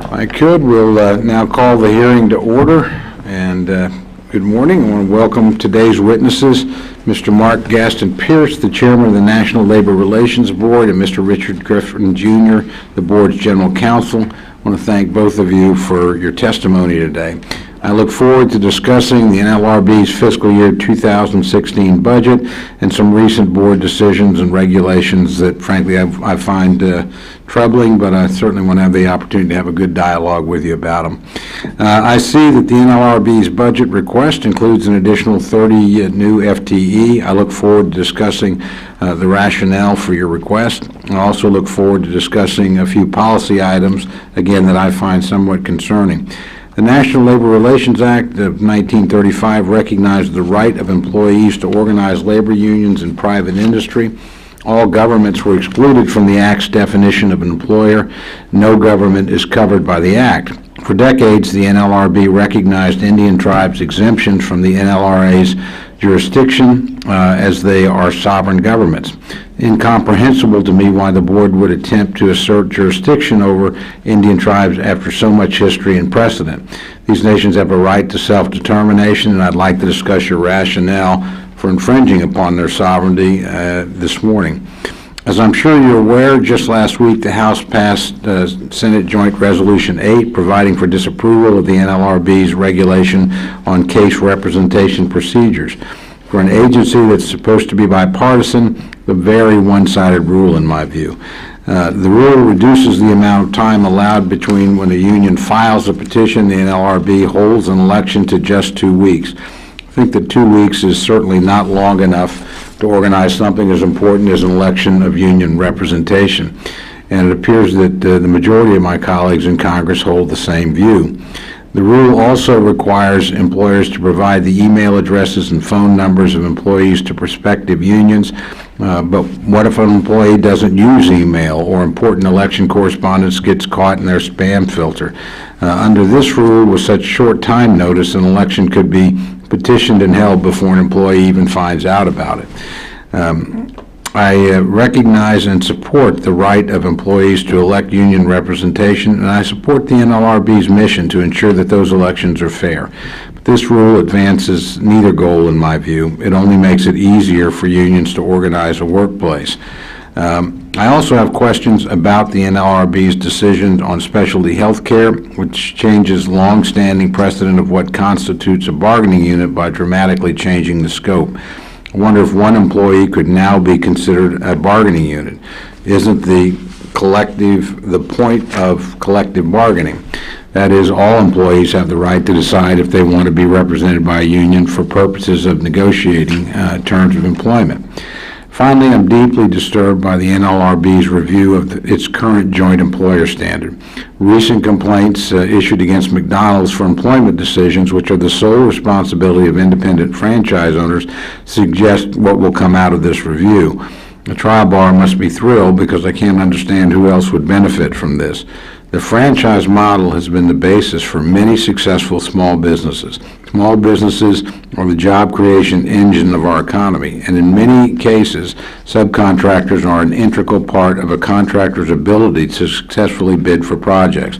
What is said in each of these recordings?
I could. We'll now call the hearing to order. And good morning. I want to welcome today's witnesses, Mr. Mark Gaston Pearce, the Chairman of the National Labor Relations Board, and Mr. Richard Griffin, Jr., the Board's General Counsel. I want to thank both of you for your testimony today. I look forward to discussing the NLRB's fiscal year 2016 budget and some recent board decisions and regulations that, frankly, I find troubling, but I certainly want to have the opportunity to have a good dialogue with you about them. I see that the NLRB's budget request includes an additional 30 new FTE. I look forward to discussing the rationale for your request. I also look forward to discussing a few policy items, again, that I find somewhat concerning. The National Labor Relations Act of 1935 recognized the right of employees to organize labor unions in private industry. All governments were excluded from the Act's definition of an employer. No government is covered by the Act. For decades, the NLRB recognized Indian tribes' exemptions from the NLRA's jurisdiction as they are sovereign governments. Incomprehensible to me why the board would attempt to assert jurisdiction over Indian tribes after so much history and precedent. These nations have a right to self-determination, and I'd like to discuss your rationale for infringing upon their sovereignty this morning. As I'm sure you're aware, just last week the House passed Senate Joint Resolution 8 providing for disapproval of the NLRB's regulation on case representation procedures. For an agency that's supposed to be bipartisan, a very one-sided rule in my view. The rule reduces the amount of time allowed between when a union files a petition, the NLRB holds an election, to just 2 weeks. I think that 2 weeks is certainly not long enough to organize something as important as an election of union representation. And it appears that the majority of my colleagues in Congress hold the same view. The rule also requires employers to provide the email addresses and phone numbers of employees to prospective unions. But what if an employee doesn't use email, or important election correspondence gets caught in their spam filter? Under this rule, with such short time notice, an election could be petitioned and held before an employee even finds out about it. I recognize and support the right of employees to elect union representation, and I support the NLRB's mission to ensure that those elections are fair. But this rule advances neither goal in my view. It only makes it easier for unions to organize a workplace. I also have questions about the NLRB's decision on specialty health care, which changes long-standing precedent of what constitutes a bargaining unit by dramatically changing the scope. I wonder if one employee could now be considered a bargaining unit. Isn't the point of collective bargaining? That is, all employees have the right to decide if they want to be represented by a union for purposes of negotiating terms of employment. Finally, I'm deeply disturbed by the NLRB's review of its current joint employer standard. Recent complaints issued against McDonald's for employment decisions, which are the sole responsibility of independent franchise owners, suggest what will come out of this review. The trial bar must be thrilled, because I can't understand who else would benefit from this. The franchise model has been the basis for many successful small businesses. Small businesses are the job creation engine of our economy, and in many cases, subcontractors are an integral part of a contractor's ability to successfully bid for projects.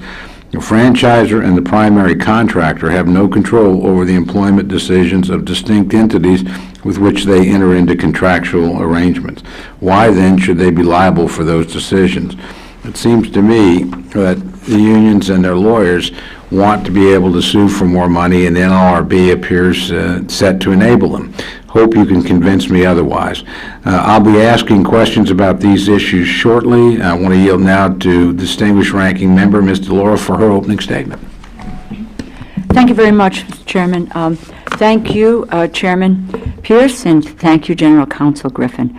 The franchisor and the primary contractor have no control over the employment decisions of distinct entities with which they enter into contractual arrangements. Why then should they be liable for those decisions? It seems to me that the unions and their lawyers want to be able to sue for more money, and the NLRB appears set to enable them. Hope you can convince me otherwise. I'll be asking questions about these issues shortly. I want to yield now to distinguished ranking member, Ms. DeLauro, for her opening statement. Thank you very much, Mr. Chairman. Thank you, Chairman Pearce, and thank you, General Counsel Griffin,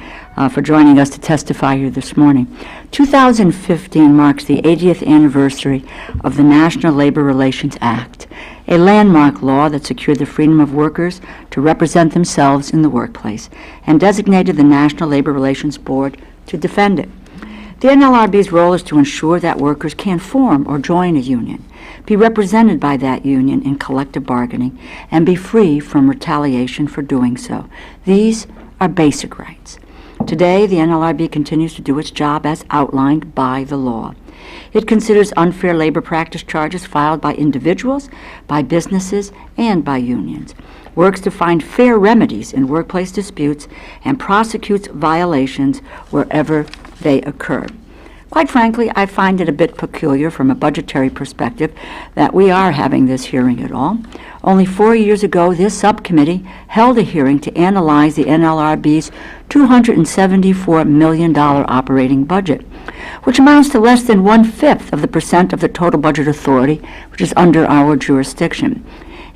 for joining us to testify here this morning. 2015 marks the 80th anniversary of the National Labor Relations Act, a landmark law that secured the freedom of workers to represent themselves in the workplace and designated the National Labor Relations Board to defend it. The NLRB's role is to ensure that workers can form or join a union, be represented by that union in collective bargaining, and be free from retaliation for doing so. These are basic rights. Today, the NLRB continues to do its job as outlined by the law. It considers unfair labor practice charges filed by individuals, by businesses, and by unions, works to find fair remedies in workplace disputes, and prosecutes violations wherever they occur. Quite frankly, I find it a bit peculiar from a budgetary perspective that we are having this hearing at all. Only 4 years ago, this subcommittee held a hearing to analyze the NLRB's $274 million operating budget, which amounts to less than 1/5 of the percent of the total budget authority, which is under our jurisdiction.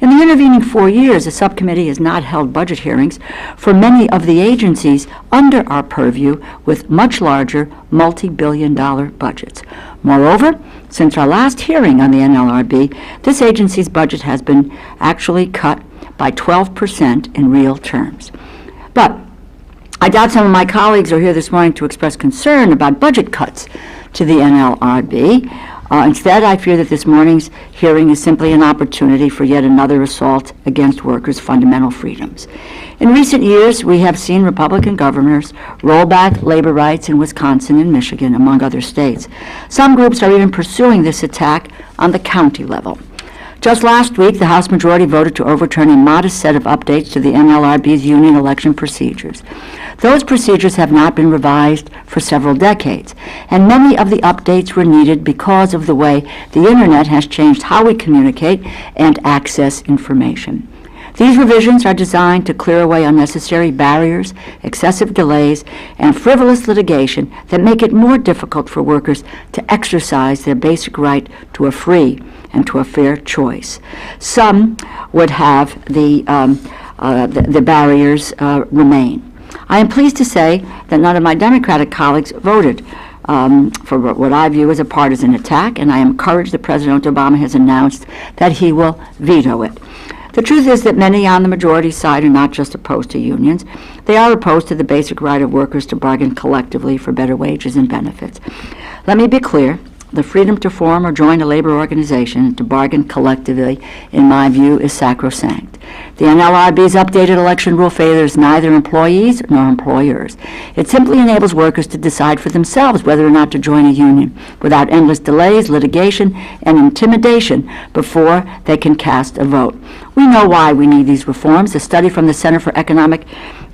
In the intervening 4 years, the subcommittee has not held budget hearings for many of the agencies under our purview with much larger multi-billion-dollar budgets. Moreover, since our last hearing on the NLRB, this agency's budget has been actually cut by 12% in real terms. But I doubt some of my colleagues are here this morning to express concern about budget cuts to the NLRB. Instead, I fear that this morning's hearing is simply an opportunity for yet another assault against workers' fundamental freedoms. In recent years, we have seen Republican governors roll back labor rights in Wisconsin and Michigan, among other states. Some groups are even pursuing this attack on the county level. Just last week, the House majority voted to overturn a modest set of updates to the NLRB's union election procedures. Those procedures have not been revised for several decades, and many of the updates were needed because of the way the Internet has changed how we communicate and access information. These revisions are designed to clear away unnecessary barriers, excessive delays, and frivolous litigation that make it more difficult for workers to exercise their basic right to a free and to a fair choice. Some would have the barriers remain. I am pleased to say that none of my Democratic colleagues voted for what I view as a partisan attack, and I am encouraged that President Obama has announced that he will veto it. The truth is that many on the majority side are not just opposed to unions. They are opposed to the basic right of workers to bargain collectively for better wages and benefits. Let me be clear. The freedom to form or join a labor organization and to bargain collectively, in my view, is sacrosanct. The NLRB's updated election rule favors neither employees nor employers. It simply enables workers to decide for themselves whether or not to join a union without endless delays, litigation, and intimidation before they can cast a vote. We know why we need these reforms. A study from the Center for Economic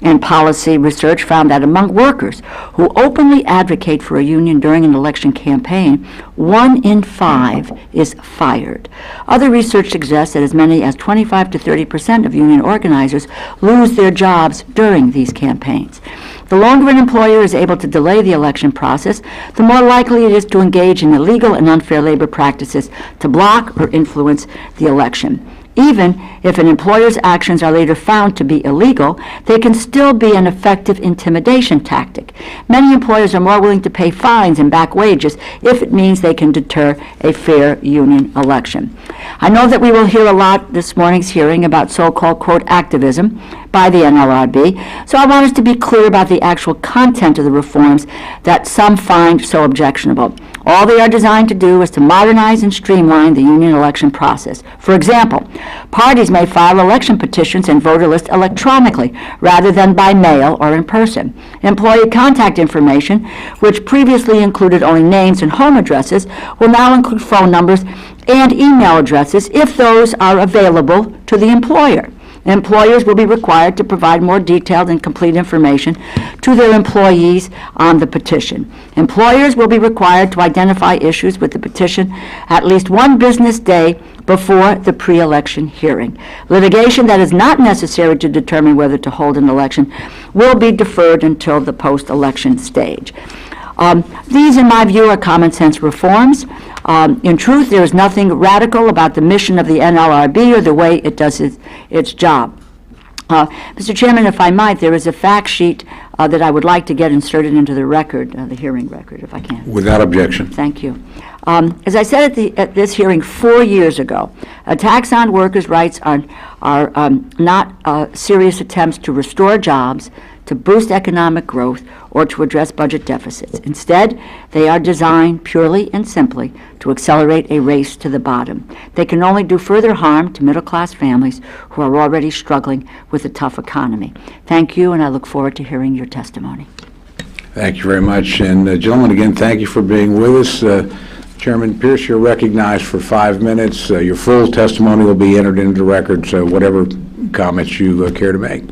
and Policy Research found that among workers who openly advocate for a union during an election campaign, 1 in 5 is fired. Other research suggests that as many as 25 to 30% of union organizers lose their jobs during these campaigns. The longer an employer is able to delay the election process, the more likely it is to engage in illegal and unfair labor practices to block or influence the election. Even if an employer's actions are later found to be illegal, they can still be an effective intimidation tactic. Many employers are more willing to pay fines and back wages if it means they can deter a fair union election. I know that we will hear a lot this morning's hearing about so-called, quote, activism by the NLRB, so I want us to be clear about the actual content of the reforms that some find so objectionable. All they are designed to do is to modernize and streamline the union election process. For example, parties may file election petitions and voter lists electronically rather than by mail or in person. Employee contact information, which previously included only names and home addresses, will now include phone numbers and email addresses if those are available to the employer. Employers will be required to provide more detailed and complete information to their employees on the petition. Employers will be required to identify issues with the petition at least one business day before the pre-election hearing. Litigation that is not necessary to determine whether to hold an election will be deferred until the post-election stage. These, in my view, are common sense reforms. In truth, there is nothing radical about the mission of the NLRB or the way it does its job. Mr. Chairman, if I might, there is a fact sheet that I would like to get inserted into the record, the hearing record, if I can. Without objection. Thank you. As I said at this hearing 4 years ago, attacks on workers' rights are not serious attempts to restore jobs, to boost economic growth, or to address budget deficits. Instead, they are designed purely and simply to accelerate a race to the bottom. They can only do further harm to middle-class families who are already struggling with a tough economy. Thank you, and I look forward to hearing your testimony. Thank you very much. And gentlemen, again, thank you for being with us Chairman Pearce, you're recognized for 5 minutes. Your full testimony will be entered into the record, so whatever comments you care to make.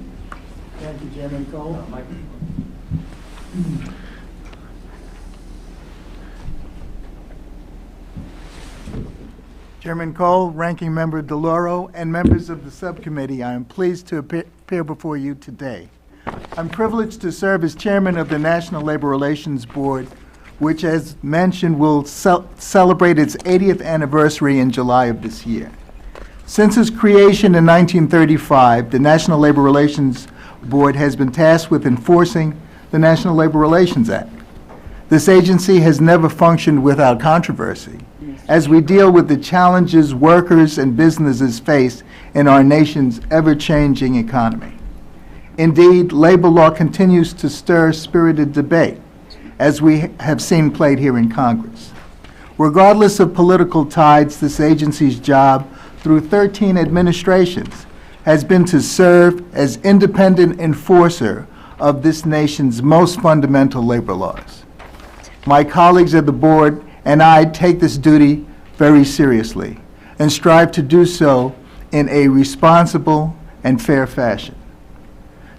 Thank you, Chairman Cole. Chairman Cole, Ranking Member DeLauro, and members of the subcommittee, I am pleased to appear before you today. I'm privileged to serve as chairman of the National Labor Relations Board, which, as mentioned, will celebrate its 80th anniversary in July of this year. Since its creation in 1935, the National Labor Relations Board has been tasked with enforcing the National Labor Relations Act. This agency has never functioned without controversy, as we deal with the challenges workers and businesses face in our nation's ever-changing economy. Indeed, labor law continues to stir spirited debate, as we have seen played here in Congress. Regardless of political tides, this agency's job, through 13 administrations, has been to serve as independent enforcer of this nation's most fundamental labor laws. My colleagues at the board and I take this duty very seriously and strive to do so in a responsible and fair fashion.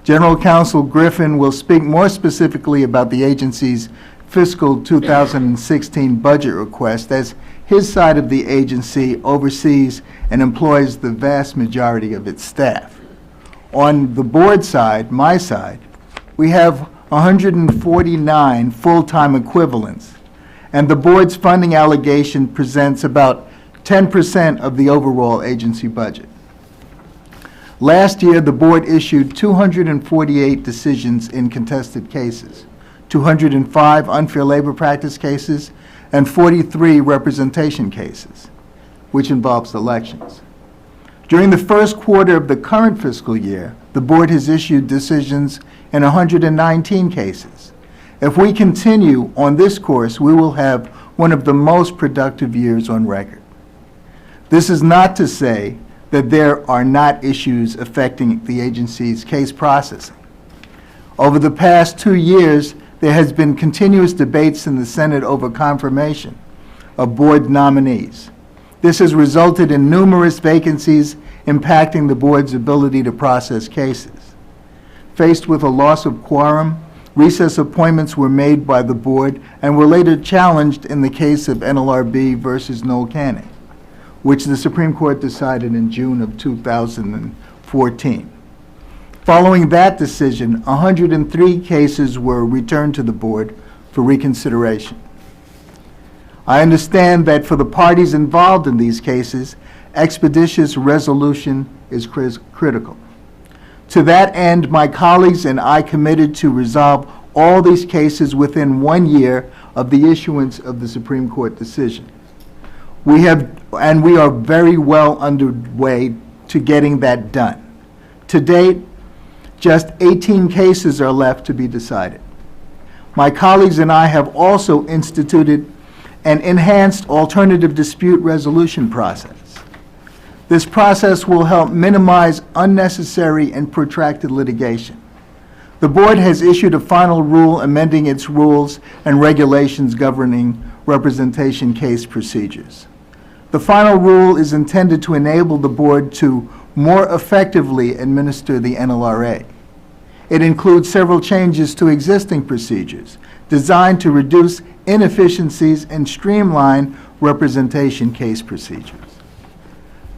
General Counsel Griffin will speak more specifically about the agency's fiscal 2016 budget request, as his side of the agency oversees and employs the vast majority of its staff. On the board side, my side, we have 149 full-time equivalents, and the board's funding allocation presents about 10% of the overall agency budget. Last year, the board issued 248 decisions in contested cases, 205 unfair labor practice cases, and 43 representation cases, which involves elections. During the first quarter of the current fiscal year, the board has issued decisions in 119 cases. If we continue on this course, we will have one of the most productive years on record. This is not to say that there are not issues affecting the agency's case processing. Over the past 2 years, there has been continuous debates in the Senate over confirmation of board nominees. This has resulted in numerous vacancies impacting the board's ability to process cases. Faced with a loss of quorum, recess appointments were made by the board and were later challenged in the case of NLRB versus Noel Canning, which the Supreme Court decided in June of 2014. Following that decision, 103 cases were returned to the board for reconsideration. I understand that for the parties involved in these cases, expeditious resolution is critical. To that end, my colleagues and I committed to resolve all these cases within 1 year of the issuance of the Supreme Court decision. We are very well underway to getting that done. To date, just 18 cases are left to be decided. My colleagues and I have also instituted an enhanced alternative dispute resolution process. This process will help minimize unnecessary and protracted litigation. The board has issued a final rule amending its rules and regulations governing representation case procedures. The final rule is intended to enable the board to more effectively administer the NLRA. It includes several changes to existing procedures designed to reduce inefficiencies and streamline representation case procedures.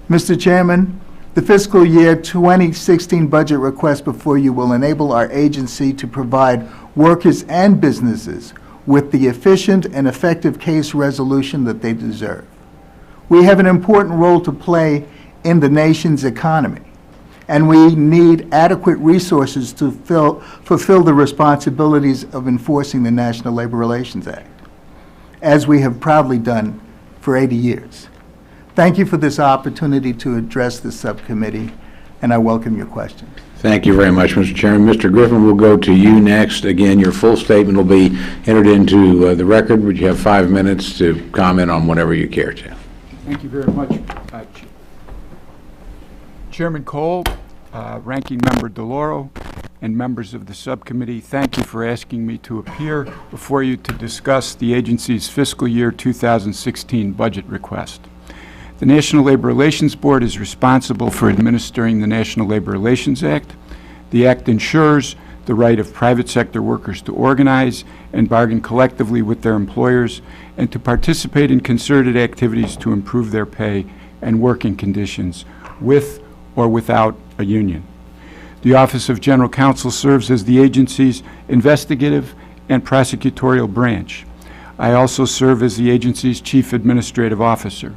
Mr. Chairman, the fiscal year 2016 budget request before you will enable our agency to provide workers and businesses with the efficient and effective case resolution that they deserve. We have an important role to play in the nation's economy, and we need adequate resources to fulfill the responsibilities of enforcing the National Labor Relations Act, as we have proudly done for 80 years. Thank you for this opportunity to address the subcommittee, and I welcome your questions. Thank you very much, Mr. Chairman. Mr. Griffin, we'll go to you next. Again, your full statement will be entered into the record, but you have 5 minutes to comment on whatever you care to. Thank you very much, Chairman Cole, Ranking Member DeLauro, and members of the subcommittee, thank you for asking me to appear before you to discuss the agency's fiscal year 2016 budget request. The National Labor Relations Board is responsible for administering the National Labor Relations Act. The Act ensures the right of private sector workers to organize and bargain collectively with their employers and to participate in concerted activities to improve their pay and working conditions with or without a union. The Office of General Counsel serves as the agency's investigative and prosecutorial branch. I also serve as the agency's Chief Administrative Officer.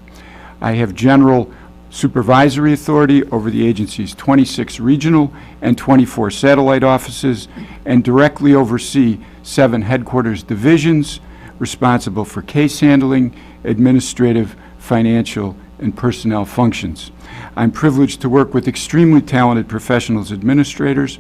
I have general supervisory authority over the agency's 26 regional and 24 satellite offices and directly oversee 7 headquarters divisions responsible for case handling, administrative, financial, and personnel functions. I'm privileged to work with extremely talented professionals, administrators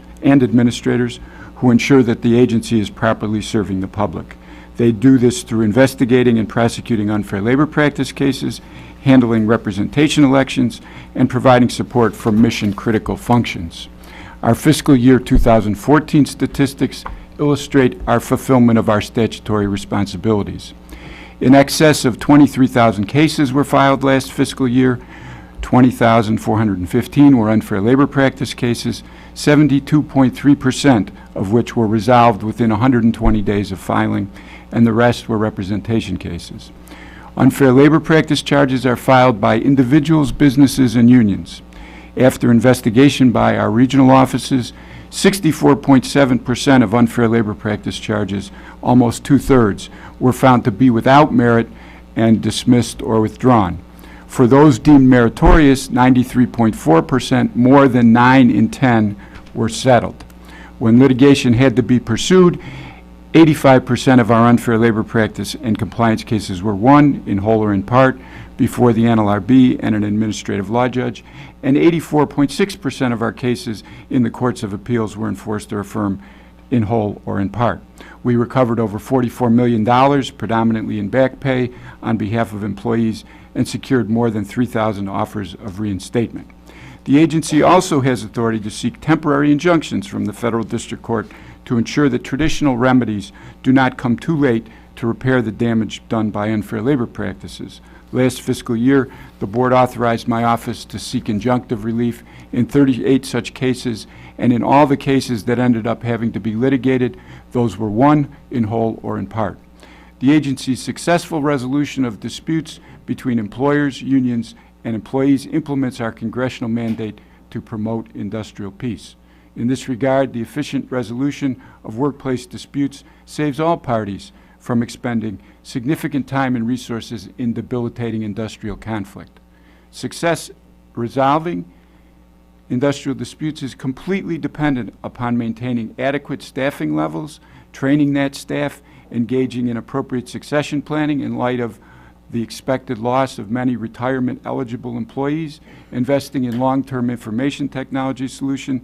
who ensure that the agency is properly serving the public. They do this through investigating and prosecuting unfair labor practice cases, handling representation elections, and providing support for mission-critical functions. Our fiscal year 2014 statistics illustrate our fulfillment of our statutory responsibilities. In excess of 23,000 cases were filed last fiscal year. 20,415 were unfair labor practice cases, 72.3% of which were resolved within 120 days of filing, and the rest were representation cases. Unfair labor practice charges are filed by individuals, businesses, and unions. After investigation by our regional offices, 64.7% of unfair labor practice charges, almost 2/3, were found to be without merit and dismissed or withdrawn. For those deemed meritorious, 93.4%, more than 9 in 10, were settled. When litigation had to be pursued, 85% of our unfair labor practice and compliance cases were won, in whole or in part, before the NLRB and an administrative law judge, and 84.6% of our cases in the courts of appeals were enforced or affirmed in whole or in part. We recovered over $44 million, predominantly in back pay, on behalf of employees, and secured more than 3,000 offers of reinstatement. The agency also has authority to seek temporary injunctions from the Federal District Court to ensure that traditional remedies do not come too late to repair the damage done by unfair labor practices. Last fiscal year, the board authorized my office to seek injunctive relief in 38 such cases, and in all the cases that ended up having to be litigated, those were won in whole or in part. The agency's successful resolution of disputes between employers, unions, and employees implements our congressional mandate to promote industrial peace. In this regard, the efficient resolution of workplace disputes saves all parties from expending significant time and resources in debilitating industrial conflict. Success resolving industrial disputes is completely dependent upon maintaining adequate staffing levels, training that staff, engaging in appropriate succession planning in light of the expected loss of many retirement-eligible employees, investing in long-term information technology solutions,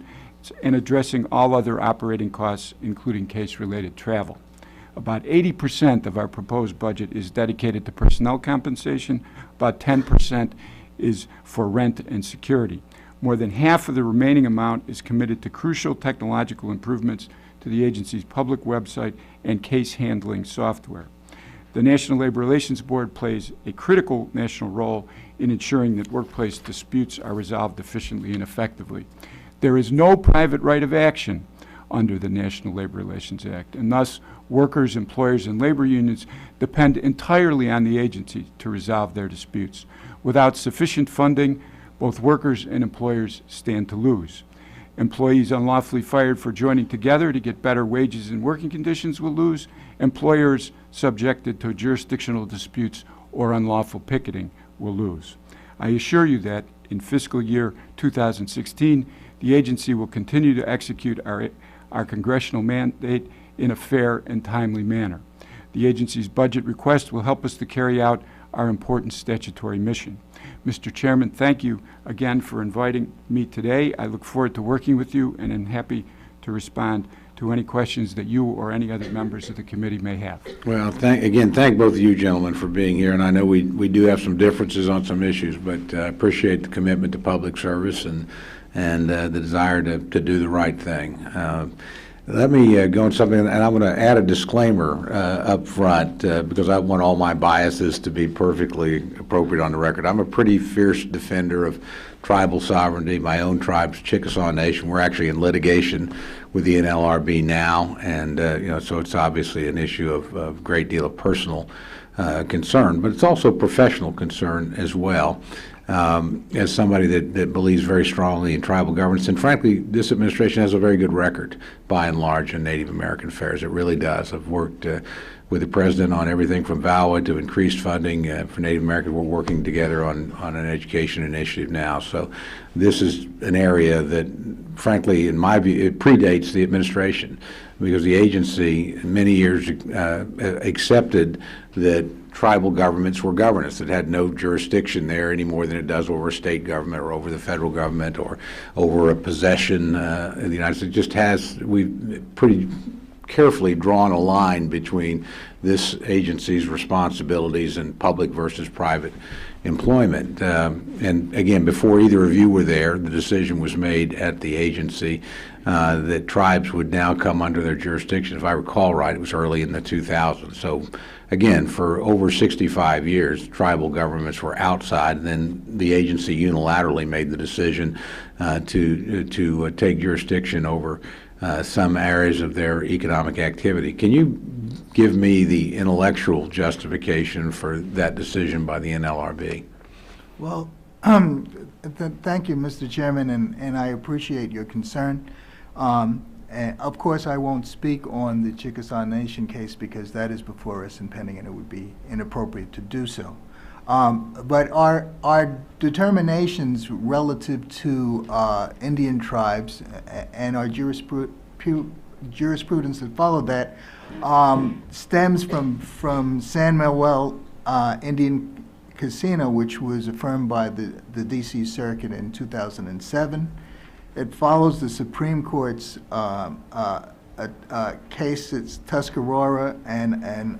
and addressing all other operating costs, including case-related travel. About 80% of our proposed budget is dedicated to personnel compensation. About 10% is for rent and security. More than half of the remaining amount is committed to crucial technological improvements to the agency's public website and case handling software. The National Labor Relations Board plays a critical national role in ensuring that workplace disputes are resolved efficiently and effectively. There is no private right of action under the National Labor Relations Act, and thus workers, employers, and labor unions depend entirely on the agency to resolve their disputes. Without sufficient funding, both workers and employers stand to lose. Employees unlawfully fired for joining together to get better wages and working conditions will lose. Employers subjected to jurisdictional disputes or unlawful picketing will lose. I assure you that in fiscal year 2016, the agency will continue to execute our congressional mandate in a fair and timely manner. The agency's budget request will help us to carry out our important statutory mission. Mr. Chairman, thank you again for inviting me today. I look forward to working with you and am happy to respond to any questions that you or any other members of the committee may have. Well, thank both of you gentlemen for being here, and I know we do have some differences on some issues, but I appreciate the commitment to public service, and and the desire to do the right thing. Let me go on something, and I'm going to add a disclaimer up front because I want all my biases to be perfectly appropriate on the record. I'm a pretty fierce defender of tribal sovereignty. My own tribe's Chickasaw Nation. We're actually in litigation with the NLRB now, and so it's obviously an issue of great deal of personal concern, but it's also professional concern as well. As somebody that believes very strongly in tribal governance, and frankly, this administration has a very good record, by and large, in Native American affairs. It really does. I've worked with the president on everything from VAWA to increased funding for Native Americans. We're working together on an education initiative now. So this is an area that, frankly, in my view, it predates the administration, because the agency many years accepted that tribal governments were governance. It had no jurisdiction there any more than it does over a state government or over the federal government or over a possession in the United States. We've pretty carefully drawn a line between this agency's responsibilities and public versus private employment. And again, before either of you were there, the decision was made at the agency that tribes would now come under their jurisdiction. If I recall right, it was early in the 2000s. So again, for over 65 years, tribal governments were outside, and then the agency unilaterally made the decision to take jurisdiction over some areas of their economic activity. Can you give me the intellectual justification for that decision by the NLRB? Well, thank you, Mr. Chairman, and I appreciate your concern. And of course, I won't speak on the Chickasaw Nation case because that is before us and pending, and it would be inappropriate to do so. But our determinations relative to Indian tribes and our jurisprudence that followed that stems from San Manuel Indian Casino, which was affirmed by the D.C. Circuit in 2007. It follows the Supreme Court's case. It's Tuscarora and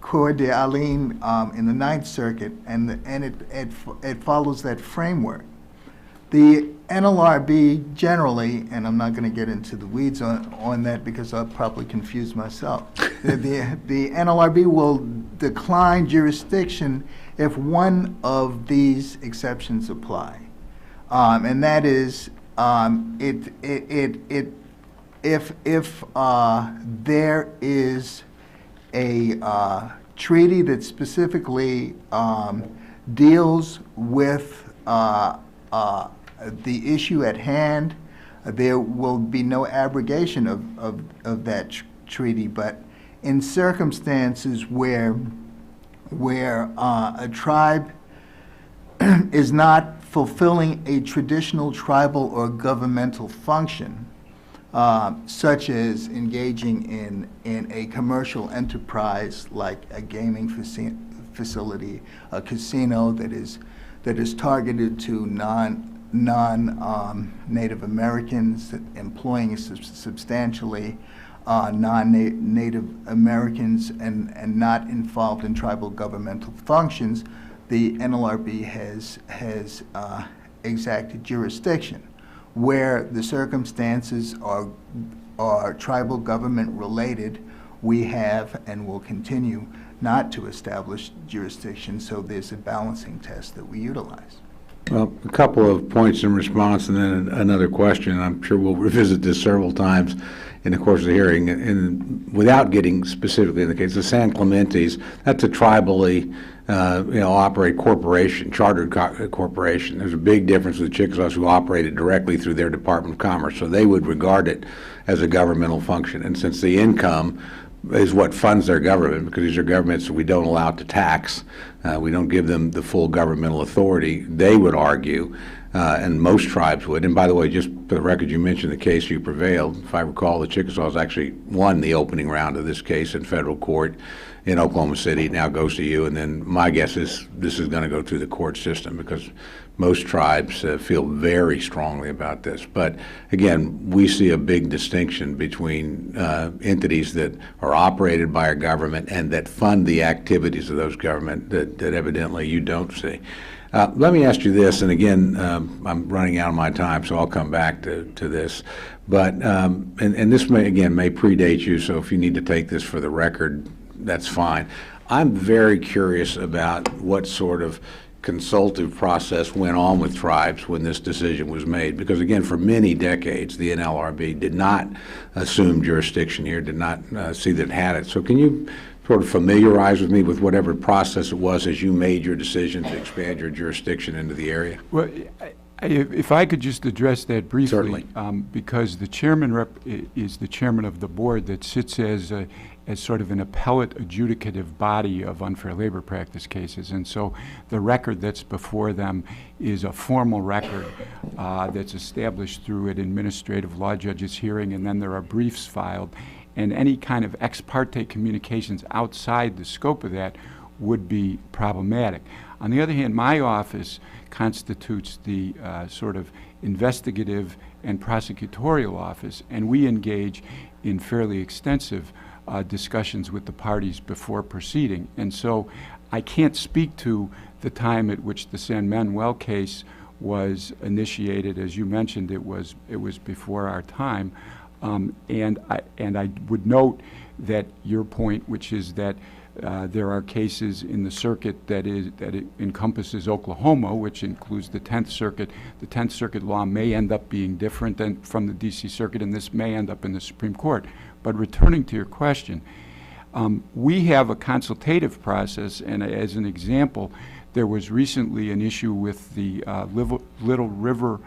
Coeur d'Alene in the Ninth Circuit, and it follows that framework. The NLRB generally, and I'm not going to get into the weeds on that because I'll probably confuse myself. The NLRB will decline jurisdiction if one of these exceptions apply. And that is, if there is a treaty that specifically deals with the issue at hand, there will be no abrogation of that treaty. But in circumstances where a tribe is not fulfilling a traditional tribal or governmental function, such as engaging in a commercial enterprise like a gaming facility, a casino that is targeted to non-Native Americans, employing substantially non-Native Americans and not involved in tribal governmental functions, the NLRB has exacted jurisdiction. Where the circumstances are tribal government related, we have and will continue not to establish jurisdiction, so there's a balancing test that we utilize. Well, a couple of points in response and then another question. I'm sure we'll revisit this several times in the course of the hearing. And without getting specifically in the case of San Clemente's, that's a tribally operate corporation, chartered corporation. There's a big difference with the Chickasaws who operated directly through their Department of Commerce, so they would regard it as a governmental function. And since the income is what funds their government, because these are governments that we don't allow to tax, we don't give them the full governmental authority, they would argue, and most tribes would, and by the way, just for the record, you mentioned the case you prevailed. If I recall, the Chickasaws actually won the opening round of this case in federal court in Oklahoma City. It now goes to you, and then my guess is this is going to go through the court system because most tribes feel very strongly about this. But again, we see a big distinction between entities that are operated by a government and that fund the activities of those government that evidently you don't see. Let me ask you this, and again, I'm running out of my time, so I'll come back to this. But, and this may predate you, so if you need to take this for the record, that's fine. I'm very curious about what sort of consultative process went on with tribes when this decision was made, because again, for many decades, the NLRB did not assume jurisdiction here, did not see that it had it. So can you sort of familiarize with me with whatever process it was as you made your decision to expand your jurisdiction into the area? Well, if I could just address that briefly. Certainly. Because the chairman is the chairman of the board that sits as sort of an appellate adjudicative body of unfair labor practice cases. And so the record that's before them is a formal record that's established through an administrative law judge's hearing, and then there are briefs filed. And any kind of ex parte communications outside the scope of that would be problematic. On the other hand, my office constitutes the sort of investigative and prosecutorial office, and we engage in fairly extensive discussions with the parties before proceeding. And so I can't speak to the time at which the San Manuel case was initiated. As you mentioned, it was before our time. And I would note that your point, which is that there are cases in the circuit that it encompasses Oklahoma, which includes the 10th Circuit. The 10th Circuit law may end up being different than from the D.C. Circuit, and this may end up in the Supreme Court. But returning to your question, we have a consultative process, and as an example, there was recently an issue with the Little River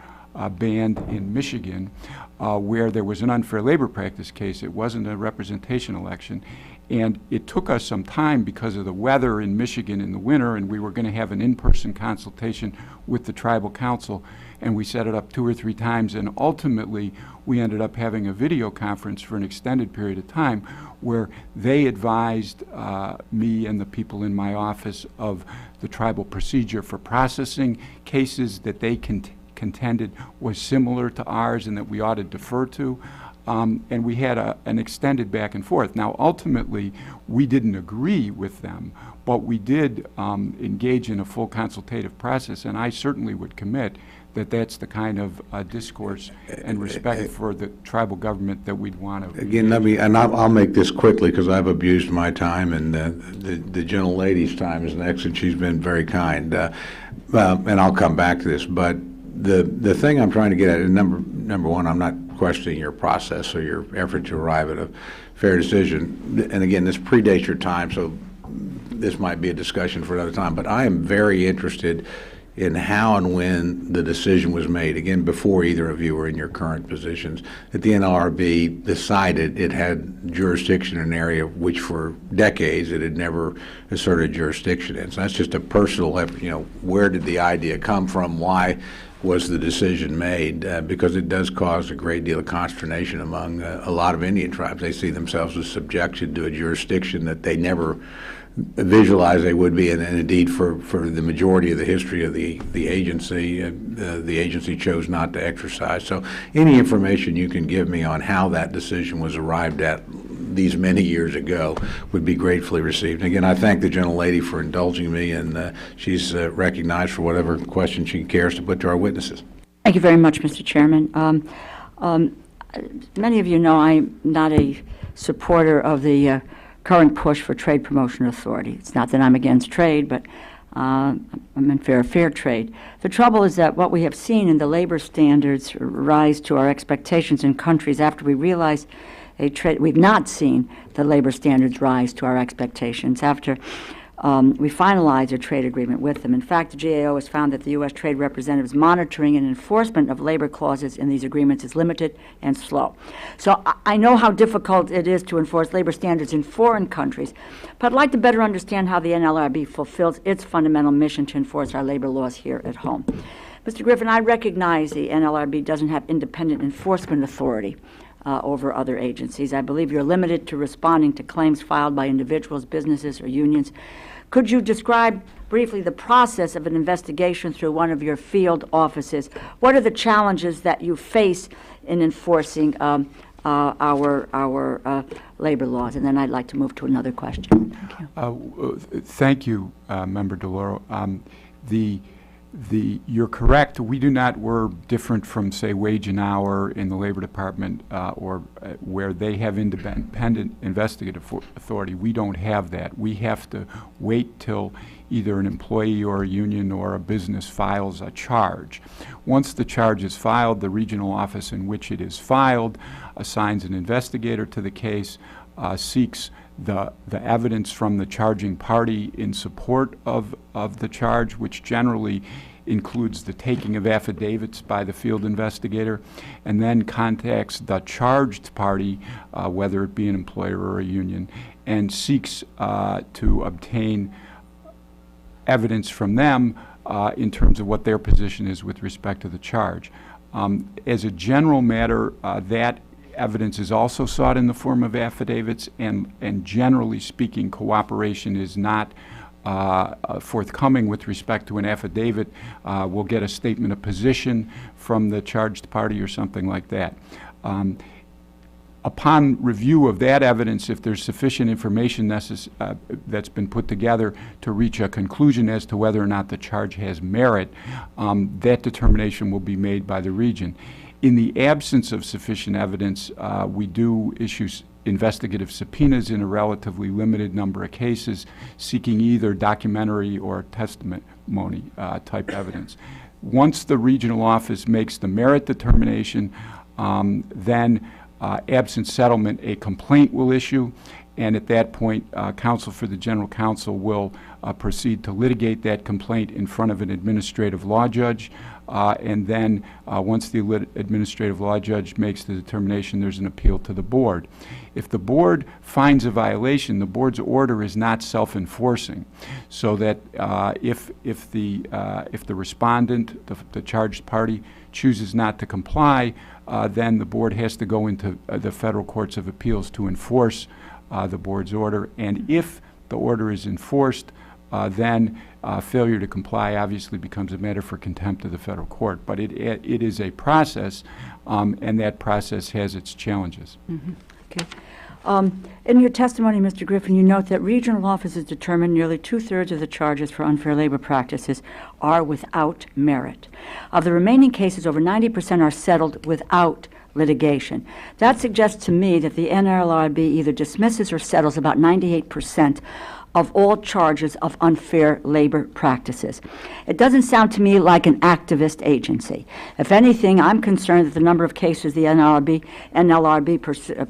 band in Michigan where there was an unfair labor practice case. It wasn't a representation election, and it took us some time because of the weather in Michigan in the winter, and we were going to have an in-person consultation with the tribal council, and we set it up 2 or 3 times, and ultimately we ended up having a video conference for an extended period of time where they advised me and the people in my office of the tribal procedure for processing cases that they contended was similar to ours and that we ought to defer to. And we had an extended back and forth. Now, ultimately, we didn't agree with them, but we did engage in a full consultative process, and I certainly would commit that that's the kind of discourse and respect for the tribal government that we'd want to. Again, I'll make this quickly because I've abused my time, and the gentlelady's time is next, and she's been very kind. And I'll come back to this, but the thing I'm trying to get at is number one, I'm not questioning your process or your effort to arrive at a fair decision. And again, this predates your time, so this might be a discussion for another time. But I am very interested in how and when the decision was made, again, before either of you were in your current positions, that the NLRB decided it had jurisdiction in an area which for decades it had never asserted jurisdiction in. So that's just a personal effort, where did the idea come from? Why was the decision made? Because it does cause a great deal of consternation among a lot of Indian tribes. They see themselves as subjected to a jurisdiction that they never visualized they would be, and indeed for the majority of the history of the agency chose not to exercise. So any information you can give me on how that decision was arrived at these many years ago would be gratefully received. And again, I thank the gentlelady for indulging me, and she's recognized for whatever question she cares to put to our witnesses. Thank you very much, Mr. Chairman. Many of you know I'm not a supporter of the current push for trade promotion authority. It's not that I'm against trade, but I'm in fair trade. The trouble is that what we have seen in the labor standards rise to our expectations in countries after we realize we've not seen the labor standards rise to our expectations after we finalized a trade agreement with them. In fact, the GAO has found that the U.S. Trade Representative's monitoring and enforcement of labor clauses in these agreements is limited and slow. So I know how difficult it is to enforce labor standards in foreign countries, but I'd like to better understand how the NLRB fulfills its fundamental mission to enforce our labor laws here at home. Mr. Griffin, I recognize the NLRB doesn't have independent enforcement authority over other agencies. I believe you're limited to responding to claims filed by individuals, businesses, or unions. Could you describe briefly the process of an investigation through one of your field offices? What are the challenges that you face in enforcing our labor laws? And then I'd like to move to another question. Thank you, Member DeLauro. You're correct. We're different from, say, Wage and Hour in the Labor Department where they have independent investigative authority. We don't have that. We have to wait till either an employee or a union or a business files a charge. Once the charge is filed, the regional office in which it is filed assigns an investigator to the case, seeks the evidence from the charging party in support of the charge, which generally includes the taking of affidavits by the field investigator, and then contacts the charged party, whether it be an employer or a union, and seeks to obtain evidence from them in terms of what their position is with respect to the charge. As a general matter, that evidence is also sought in the form of affidavits, and generally speaking, cooperation is not forthcoming with respect to an affidavit. We'll get a statement of position from the charged party or something like that. Upon review of that evidence, if there's sufficient information that's been put together to reach a conclusion as to whether or not the charge has merit, that determination will be made by the region. In the absence of sufficient evidence, we do issue investigative subpoenas in a relatively limited number of cases, seeking either documentary or testimony type evidence. Once the regional office makes the merit determination, then absent settlement, a complaint will issue, and at that point, counsel for the general counsel will proceed to litigate that complaint in front of an administrative law judge, and then once the administrative law judge makes the determination, there's an appeal to the board. If the board finds a violation, the board's order is not self-enforcing, so that if the respondent, the charged party, chooses not to comply, then the board has to go into the federal courts of appeals to enforce the board's order. And if the order is enforced, then failure to comply obviously becomes a matter for contempt of the federal court. But it is a process, and that process has its challenges. Mm-hmm. Okay. In your testimony, Mr. Griffin, you note that regional offices determined nearly 2/3 of the charges for unfair labor practices are without merit. Of the remaining cases, over 90% are settled without litigation. That suggests to me that the NLRB either dismisses or settles about 98% of all charges of unfair labor practices. It doesn't sound to me like an activist agency. If anything, I'm concerned that the number of cases the NLRB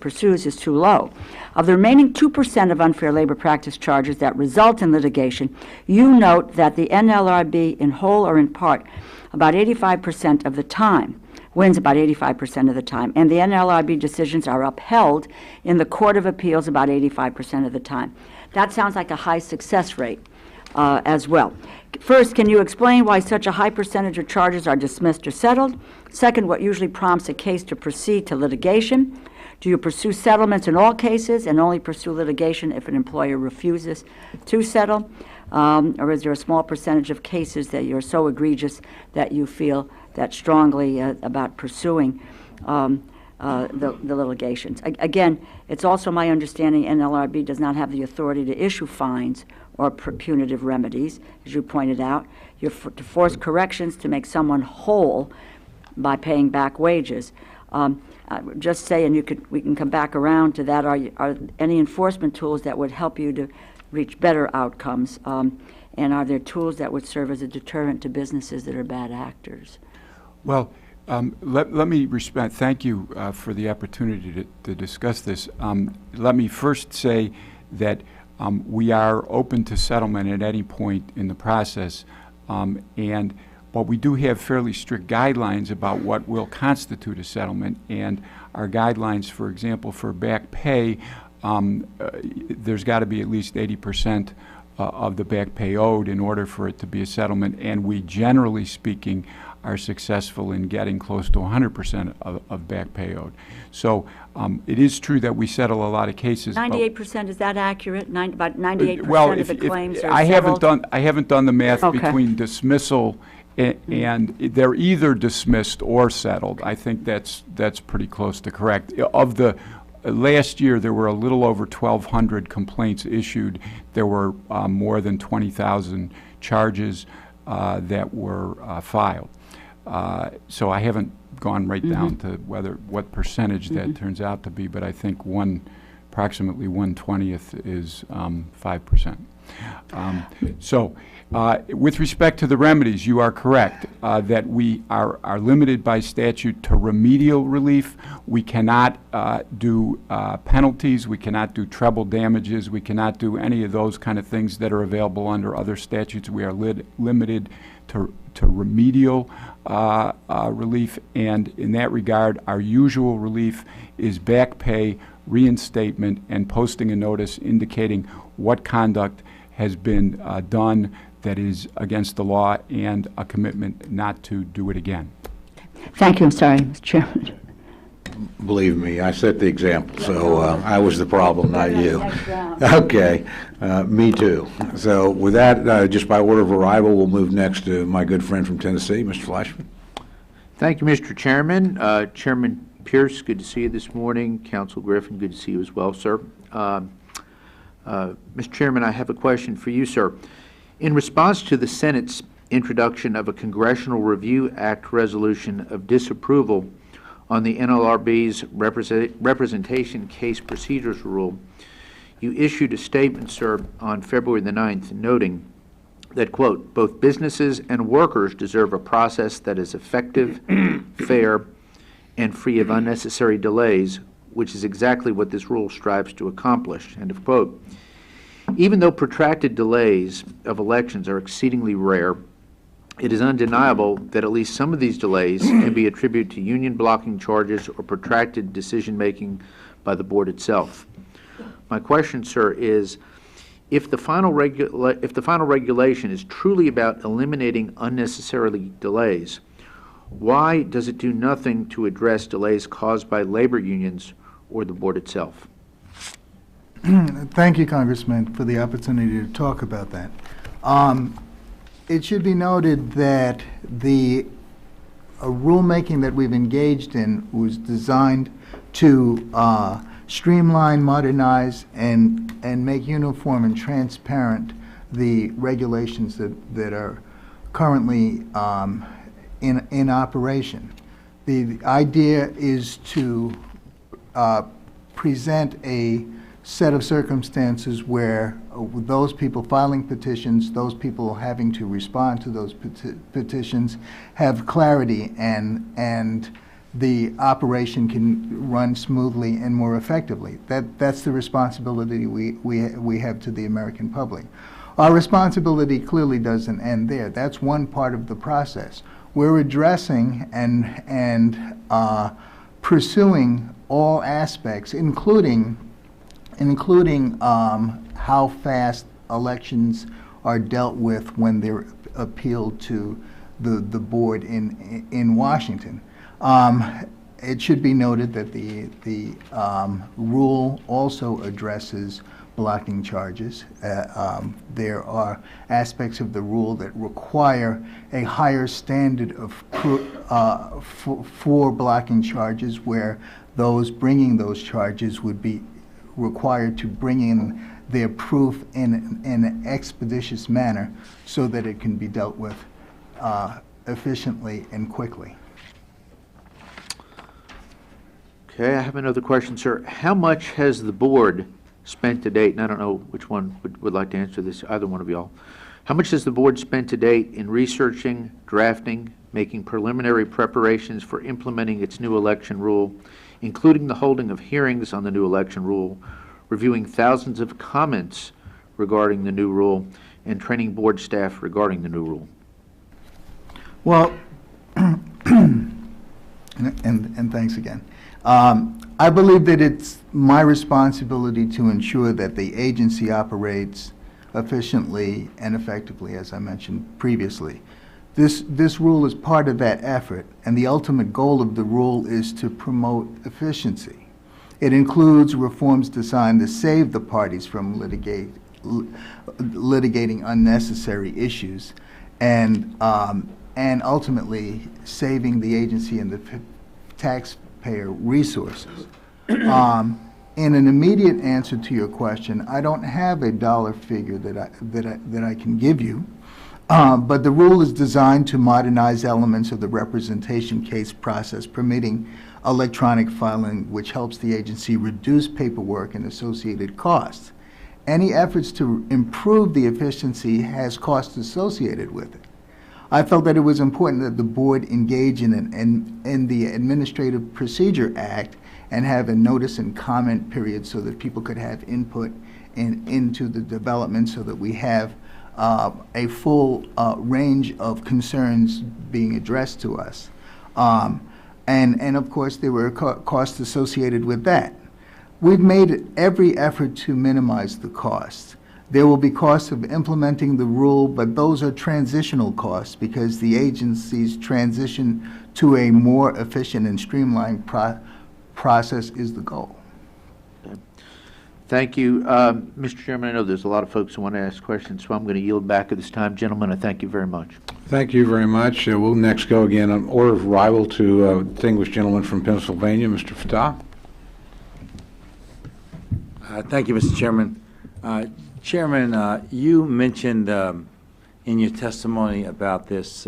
pursues is too low. Of the remaining 2% of unfair labor practice charges that result in litigation, you note that the NLRB, in whole or in part, about 85% of the time, wins about 85% of the time, and the NLRB decisions are upheld in the Court of Appeals about 85% of the time. That sounds like a high success rate as well. First, can you explain why such a high percentage of charges are dismissed or settled? Second, what usually prompts a case to proceed to litigation? Do you pursue settlements in all cases and only pursue litigation if an employer refuses to settle? Or is there a small percentage of cases that you're so egregious that you feel that strongly about pursuing the litigations? Again, it's also my understanding NLRB does not have the authority to issue fines or punitive remedies, as you pointed out. You're to force corrections to make someone whole by paying back wages. Just say, and we can come back around to that, are any enforcement tools that would help you to reach better outcomes? And are there tools that would serve as a deterrent to businesses that are bad actors? Well, let me respond. Thank you for the opportunity to discuss this. Let me first say that we are open to settlement at any point in the process, but we do have fairly strict guidelines about what will constitute a settlement, and our guidelines, for example, for back pay, there's got to be at least 80% of the back pay owed in order for it to be a settlement, and we, generally speaking, are successful in getting close to 100% of back pay owed. So it is true that we settle a lot of cases. 98%, is that accurate? About 98% Well, of the claims are I settled? haven't done the math Okay. between dismissal and they're either dismissed or settled. I think that's pretty close to correct. Of the last year, there were a little over 1,200 complaints issued. There were more than 20,000 charges that were filed. So I haven't gone right down to what percentage that turns out to be, but I think approximately 1/20th is 5%. With respect to the remedies, you are correct that we are limited by statute to remedial relief. We cannot do penalties. We cannot do treble damages. We cannot do any of those kind of things that are available under other statutes. We are limited to remedial relief, and in that regard, our usual relief is back pay, reinstatement, and posting a notice indicating what conduct has been done that is against the law and a commitment not to do it again. Thank you. I'm sorry, Mr. Chairman. Believe me, I set the example, so I was the problem, not you. Next round. Okay, me too. So with that, just by order of arrival, we'll move next to my good friend from Tennessee, Mr. Flashman. Thank you, Mr. Chairman. Chairman Pearce, good to see you this morning. Counsel Griffin, good to see you as well, sir. Mr. Chairman, I have a question for you, sir. In response to the Senate's introduction of a Congressional Review Act resolution of disapproval on the NLRB's Representation Case Procedures Rule, you issued a statement, sir, on February the 9th, noting that, quote, both businesses and workers deserve a process that is effective, fair, and free of unnecessary delays, which is exactly what this rule strives to accomplish, end of quote. Even though protracted delays of elections are exceedingly rare, it is undeniable that at least some of these delays can be attributed to union blocking charges or protracted decision-making by the board itself. My question, sir, is if the final regulation is truly about eliminating unnecessarily delays, why does it do nothing to address delays caused by labor unions or the board itself? Thank you, Congressman, for the opportunity to talk about that. It should be noted that the rulemaking that we've engaged in was designed to streamline, modernize, and make uniform and transparent the regulations that are currently in operation. The idea is to present a set of circumstances where those people filing petitions, those people having to respond to those petitions have clarity and the operation can run smoothly and more effectively. That's the responsibility we have to the American public. Our responsibility clearly doesn't end there. That's one part of the process. We're addressing and pursuing all aspects, including how fast elections are dealt with when they're appealed to the board in Washington. It should be noted that the rule also addresses blocking charges. There are aspects of the rule that require a higher standard of for blocking charges, where those bringing those charges would be required to bring in their proof in an expeditious manner so that it can be dealt with efficiently and quickly. Okay, I have another question, sir. How much has the board spent to date, and I don't know which one would like to answer this, either one of y'all. How much has the board spent to date in researching, drafting, making preliminary preparations for implementing its new election rule, including the holding of hearings on the new election rule, reviewing thousands of comments regarding the new rule, and training board staff regarding the new rule? Well, and thanks again. I believe that it's my responsibility to ensure that the agency operates efficiently and effectively, as I mentioned previously. This rule is part of that effort, and the ultimate goal of the rule is to promote efficiency. It includes reforms designed to save the parties from litigating unnecessary issues and ultimately saving the agency and the taxpayer resources. In an immediate answer to your question, I don't have a dollar figure that I can give you, but the rule is designed to modernize elements of the representation case process, permitting electronic filing, which helps the agency reduce paperwork and associated costs. Any efforts to improve the efficiency has costs associated with it. I felt that it was important that the board engage in the Administrative Procedure Act and have a notice and comment period so that people could have input into the development, so that we have a full range of concerns being addressed to us. And of course, there were costs associated with that. We've made every effort to minimize the costs. There will be costs of implementing the rule, but those are transitional costs because the agency's transition to a more efficient and streamlined process is the goal. Thank you. Mr. Chairman, I know there's a lot of folks who want to ask questions, so I'm going to yield back at this time. Gentlemen, I thank you very much. Thank you very much. We'll next go again on order of arrival to distinguished gentleman from Pennsylvania, Mr. Fattah. Thank you, Mr. Chairman. Chairman, you mentioned in your testimony about this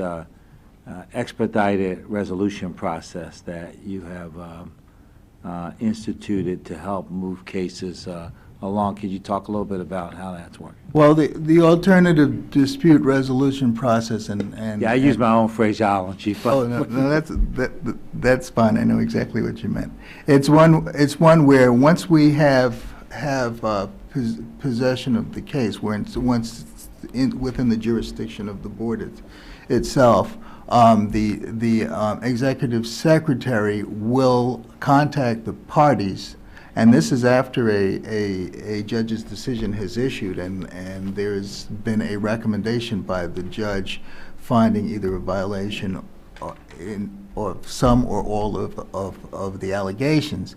expedited resolution process that you have instituted to help move cases along. Could you talk a little bit about how that's working? Well, the alternative dispute resolution process and Yeah, I use my own phraseology. But oh no, that's fine. I know exactly what you meant. It's one where once we have possession of the case, once it's within the jurisdiction of the board itself, the executive secretary will contact the parties, and this is after a judge's decision has issued, and there's been a recommendation by the judge finding either a violation or some or all of the allegations.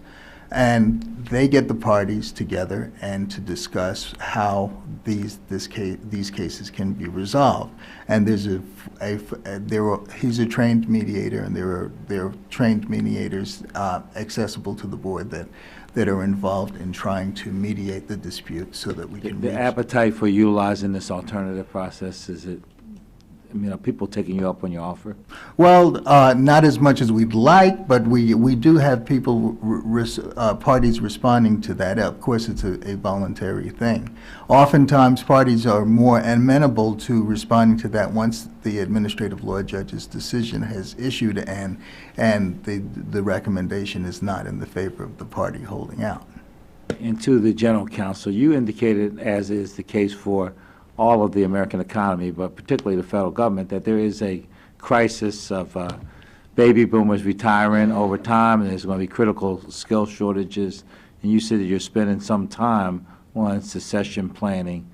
And they get the parties together and to discuss how these cases can be resolved. And there's he's a trained mediator, and there are trained mediators accessible to the board that are involved in trying to mediate the dispute so that we can the appetite for utilizing this alternative process, is it, I mean, are people taking you up on your offer? Well, not as much as we'd like, but we do have people, parties responding to that. Of course, it's a voluntary thing. Oftentimes, parties are more amenable to responding to that once the administrative law judge's decision has issued and the recommendation is not in the favor of the party holding out. And to the General Counsel, you indicated, as is the case for all of the American economy, but particularly the federal government, that there is a crisis of baby boomers retiring over time, and there's going to be critical skill shortages. And you said that you're spending some time on succession planning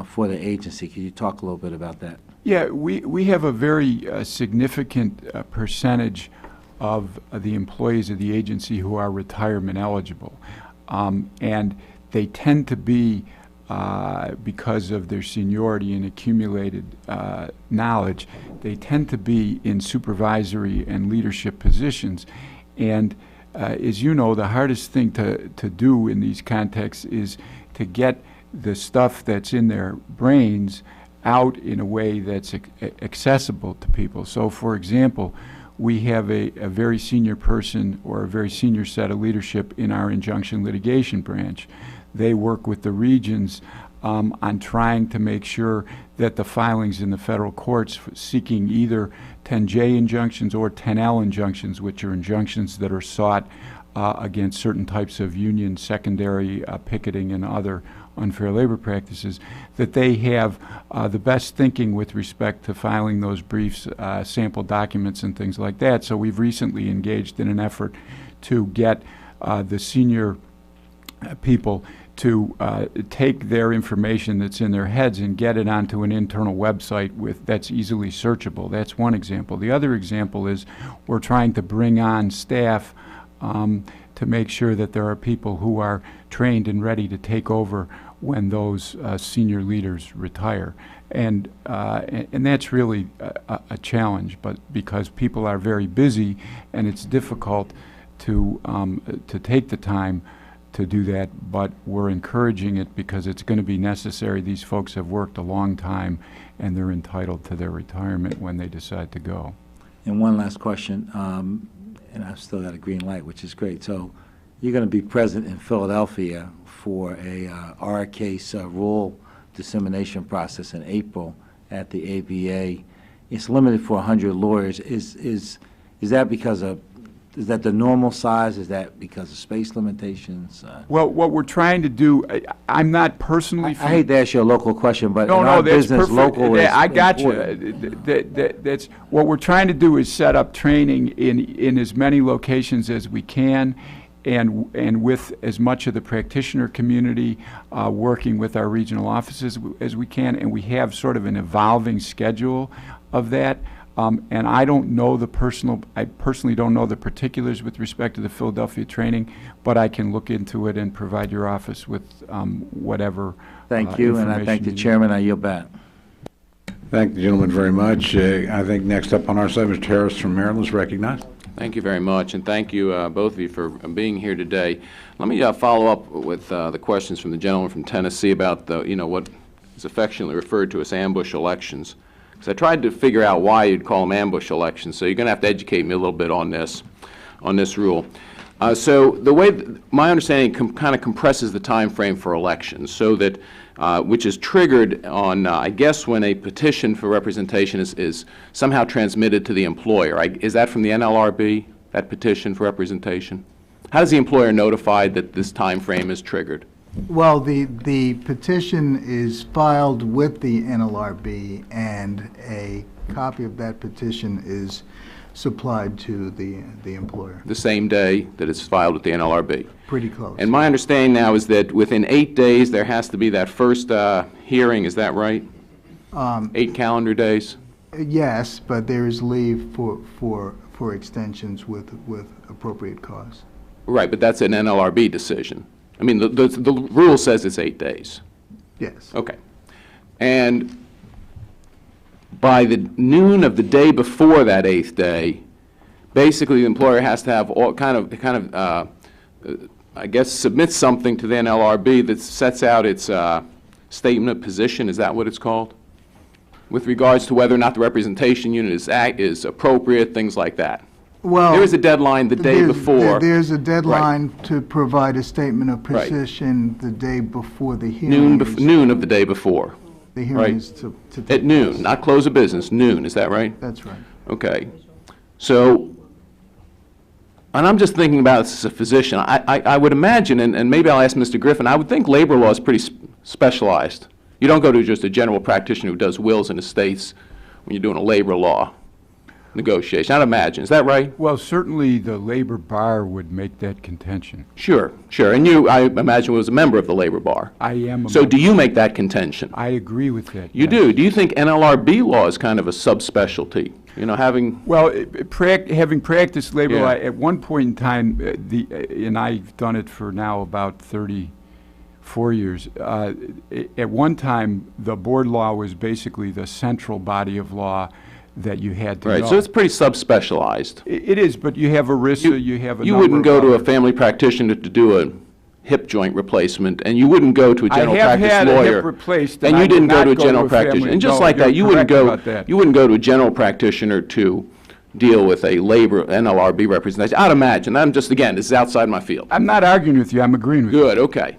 for the agency. Could you talk a little bit about that? Yeah, we have a very significant percentage of the employees of the agency who are retirement eligible. And they tend to be, because of their seniority and accumulated knowledge, they tend to be in supervisory and leadership positions. And as you know, the hardest thing to do in these contexts is to get the stuff that's in their brains out in a way that's accessible to people. So, for example, we have a very senior person or a very senior set of leadership in our injunction litigation branch. They work with the regions on trying to make sure that the filings in the federal courts seeking either 10J injunctions or 10L injunctions, which are injunctions that are sought against certain types of union secondary picketing and other unfair labor practices, that they have the best thinking with respect to filing those briefs, sample documents and things like that. So we've recently engaged in an effort to get the senior people to take their information that's in their heads and get it onto an internal website that's easily searchable. That's one example. The other example is we're trying to bring on staff to make sure that there are people who are trained and ready to take over when those senior leaders retire. And that's really a challenge, but because people are very busy and it's difficult to take the time to do that, but we're encouraging it because it's going to be necessary. These folks have worked a long time and they're entitled to their retirement when they decide to go. And one last question, and I've still got a green light, which is great. So you're going to be present in Philadelphia for a R case rule dissemination process in April at the ABA. It's limited for 100 lawyers. Is that because of, is that the normal size? Is that because of space limitations? Well, what we're trying to do, I'm not personally. I hate to ask you a local question, but No, in no, our that's business, perfect. local is I got important. you. That's what we're trying to do is set up training in as many locations as we can, and with as much of the practitioner community working with our regional offices as we can, and we have sort of an evolving schedule of that. And I personally don't know the particulars with respect to the Philadelphia training, but I can look into it and provide your office with whatever Thank you, and I information thank the you need. chairman. I yield back. Thank the gentleman very much. I think next up on our side, Mr. Harris from Maryland is recognized. Thank you very much, and thank you, both of you, for being here today. Let me follow up with the questions from the gentleman from Tennessee about what is affectionately referred to as ambush elections. Because I tried to figure out why you'd call them ambush elections, so you're going to have to educate me a little bit on this rule. So the way my understanding kind of compresses the time frame for elections, so that which is triggered on, I guess, when a petition for representation is somehow transmitted to the employer. Is that from the NLRB, that petition for representation? How does the employer notify that this time frame is triggered? Well, the petition is filed with the NLRB, and a copy of that petition is supplied to the employer. The same day that it's filed with the NLRB? Pretty close. And my understanding now is that within 8 days, there has to be that first hearing, is that right? 8 calendar days? Yes, but there is leave for extensions with appropriate cause. Right, but that's an NLRB decision. I mean, the rule says it's 8 days. Yes. Okay. And by the noon of the day before that 8th day, basically the employer has to have all I guess, submit something to the NLRB that sets out its statement of position. Is that what it's called? With regards to whether or not the representation unit is appropriate, things like that. Well, There is a deadline the day before. There's a deadline to provide a statement of position the day before the hearing. Noon of the day before. The hearing right. is to take At noon, place. not close of business, noon, is that right? That's right. Okay. So, and I'm just thinking about this as a physician. I would imagine, and maybe I'll ask Mr. Griffin, I would think labor law is pretty specialized. You don't go to just a general practitioner who does wills and estates when you're doing a labor law negotiation. I'd imagine. Is that right? Well, certainly the labor bar would make that contention. Sure, sure. And you, I imagine, was a member of the labor bar. I am. So do you make that contention? I agree with that. You yes. do. Do you think NLRB law is kind of a subspecialty? You know, having... Well, having practiced labor Yeah. law, at one point in time, and I've done it for now about 34 years, at one time, the board law was basically the central body of law that you had to Right, know. so it's pretty subspecialized. It is, but you have ERISA, you have a You number wouldn't of go to a other- family practitioner to do a hip joint replacement, and you wouldn't go to a general I have practice had lawyer. a hip replaced, And I you would didn't go not to a general family- practitioner. And just No, like that, you're you wouldn't correct go, about that. you wouldn't go to a general practitioner to deal with a labor NLRB representation. I'd imagine. I'm just, again, this is outside my field. I'm not arguing with you, I'm agreeing with you. Good, okay.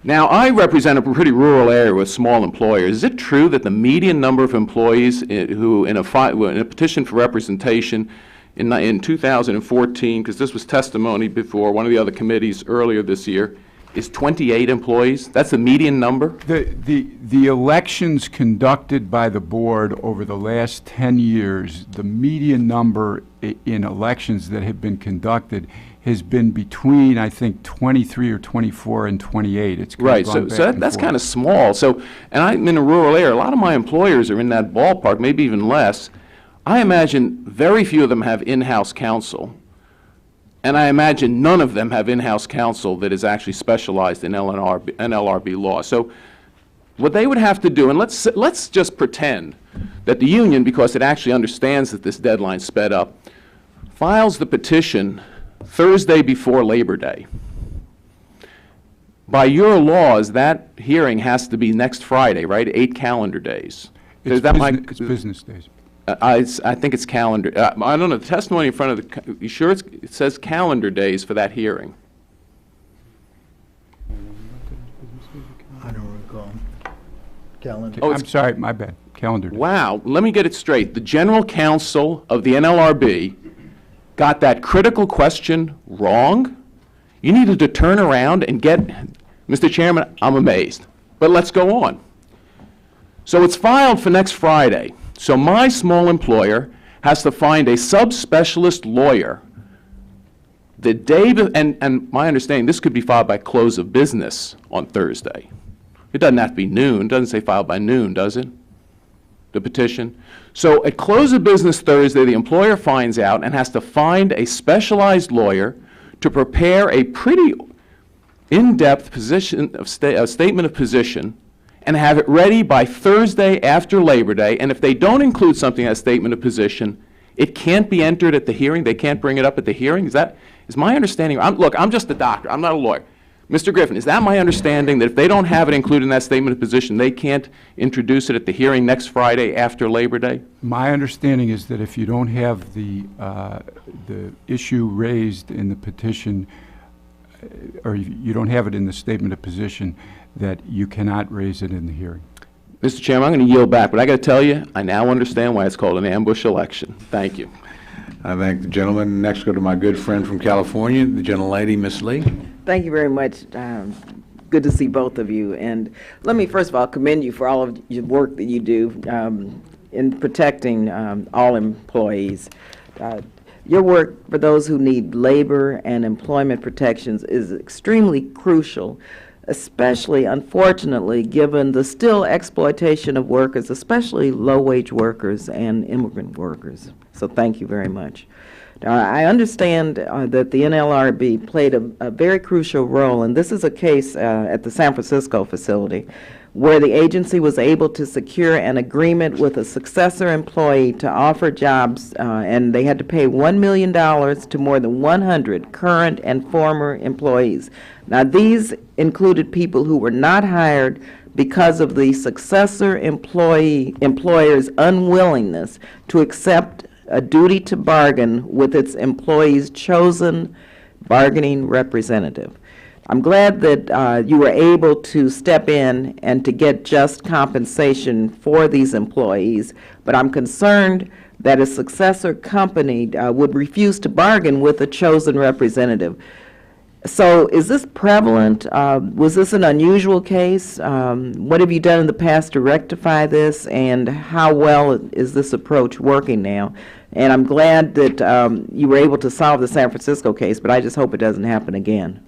Now, I represent a pretty rural area with small employers. Is it true that the median number of employees who, in a petition for representation in 2014, because this was testimony before one of the other committees earlier this year, is 28 employees? That's the median number? The elections conducted by the board over the last 10 years, the median number in elections that have been conducted has been between, I think, 23 or 24 and 28. It's kind Right, of so, gone so back that, and that's forth. kind of small. So, and I'm in a rural area. A lot of my employers are in that ballpark, maybe even less. I imagine very few of them have in-house counsel. And I imagine none of them have in-house counsel that is actually specialized in NLRB law. So what they would have to do, and let's just pretend that the union, because it actually understands that this deadline sped up, files the petition Thursday before Labor Day. By your laws, that hearing has to be next Friday, right? 8 calendar days. It's, Is that it's business days. I think it's calendar. I don't know, the testimony in front of the, you sure it says calendar days for that hearing? I don't recall. Calendar. Oh, I'm sorry, my bad. Calendar day. Wow, let me get it straight. The general counsel of the NLRB got that critical question wrong? You needed to turn around and get, Mr. Chairman, I'm amazed. But let's go on. So it's filed for next Friday. So my small employer has to find a subspecialist lawyer the day, and my understanding, this could be filed by close of business on Thursday. It doesn't have to be noon. It doesn't say filed by noon, does it? The petition. So at close of business Thursday, the employer finds out and has to find a specialized lawyer to prepare a pretty in-depth position of statement of position and have it ready by Thursday after Labor Day. And if they don't include something as statement of position, it can't be entered at the hearing. They can't bring it up at the hearing. Is my understanding? Look, I'm just a doctor. I'm not a lawyer. Mr. Griffin, is that my understanding, that if they don't have it included in that statement of position, they can't introduce it at the hearing next Friday after Labor Day? My understanding is that if you don't have the issue raised in the petition, or you don't have it in the statement of position, that you cannot raise it in the hearing. Mr. Chairman, I'm going to yield back, but I got to tell you, I now understand why it's called an ambush election. Thank you. I thank the gentleman. Next, go to my good friend from California, the gentlelady, Ms. Lee. Thank you very much. Good to see both of you. And let me first of all commend you for all of your work that you do in protecting all employees. Your work for those who need labor and employment protections is extremely crucial, especially, unfortunately, given the still exploitation of workers, especially low-wage workers and immigrant workers. So thank you very much. I understand that the NLRB played a very crucial role, and this is a case at the San Francisco facility where the agency was able to secure an agreement with a successor employee to offer jobs, and they had to pay $1 million to more than 100 current and former employees. Now, these included people who were not hired because of the successor employer's unwillingness to accept a duty to bargain with its employee's chosen bargaining representative. I'm glad that you were able to step in and to get just compensation for these employees, but I'm concerned that a successor company would refuse to bargain with a chosen representative. So is this prevalent? Was this an unusual case? What have you done in the past to rectify this, and how well is this approach working now? And I'm glad that you were able to solve the San Francisco case, but I just hope it doesn't happen again.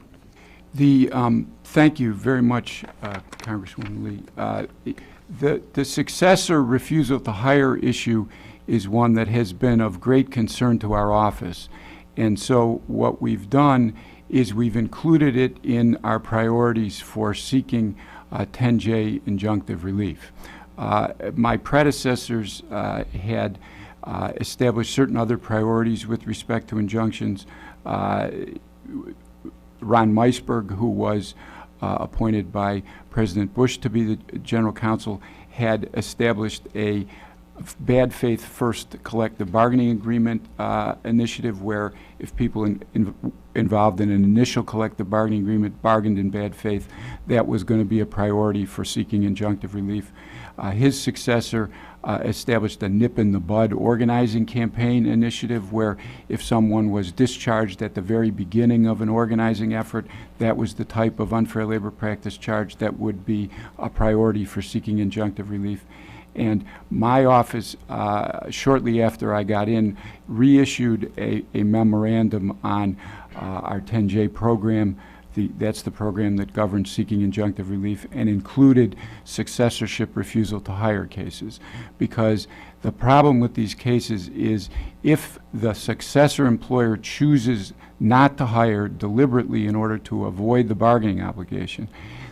Thank you very much, Congresswoman Lee. The successor refusal to hire issue is one that has been of great concern to our office. And so what we've done is we've included it in our priorities for seeking 10J injunctive relief. My predecessors had established certain other priorities with respect to injunctions. Ron Meisberg, who was appointed by President Bush to be the general counsel, had established a bad faith first collective bargaining agreement initiative where if people involved in an initial collective bargaining agreement bargained in bad faith, that was going to be a priority for seeking injunctive relief. His successor established a nip in the bud organizing campaign initiative where if someone was discharged at the very beginning of an organizing effort, that was the type of unfair labor practice charge that would be a priority for seeking injunctive relief. And my office, shortly after I got in, reissued a memorandum on our 10J program. That's the program that governs seeking injunctive relief, and included successorship refusal to hire cases. Because the problem with these cases is if the successor employer chooses not to hire deliberately in order to avoid the bargaining obligation,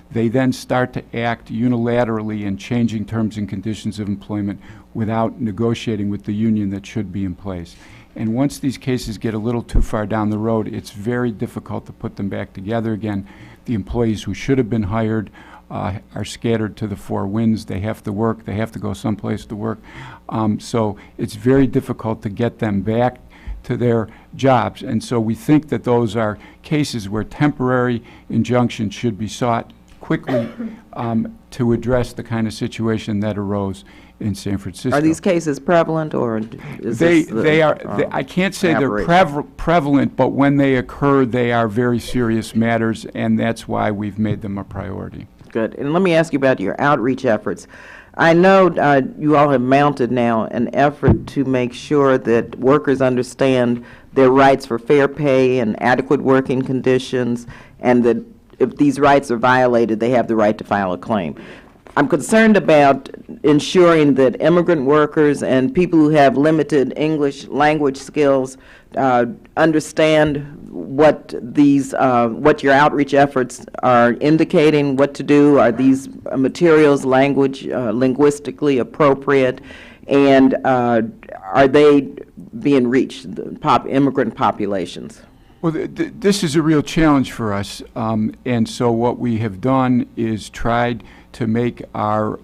they then start to act unilaterally in changing terms and conditions of employment without negotiating with the union that should be in place. And once these cases get a little too far down the road, it's very difficult to put them back together again. The employees who should have been hired are scattered to the four winds. They have to work. They have to go someplace to work. So it's very difficult to get them back to their jobs. And so we think that those are cases where temporary injunction should be sought quickly to address the kind of situation that arose in San Francisco. Are these cases prevalent, or is they are. I can't say they're prevalent, but when they occur, they are very serious matters, and that's why we've made them a priority. Good. And let me ask you about your outreach efforts. I know you all have mounted now an effort to make sure that workers understand their rights for fair pay and adequate working conditions, and that if these rights are violated, they have the right to file a claim. I'm concerned about ensuring that immigrant workers and people who have limited English language skills understand what these, what your outreach efforts are indicating, what to do. Are these materials linguistically appropriate, and are they being reached, the immigrant populations? Well, this is a real challenge for us, and so what we have done is tried to make our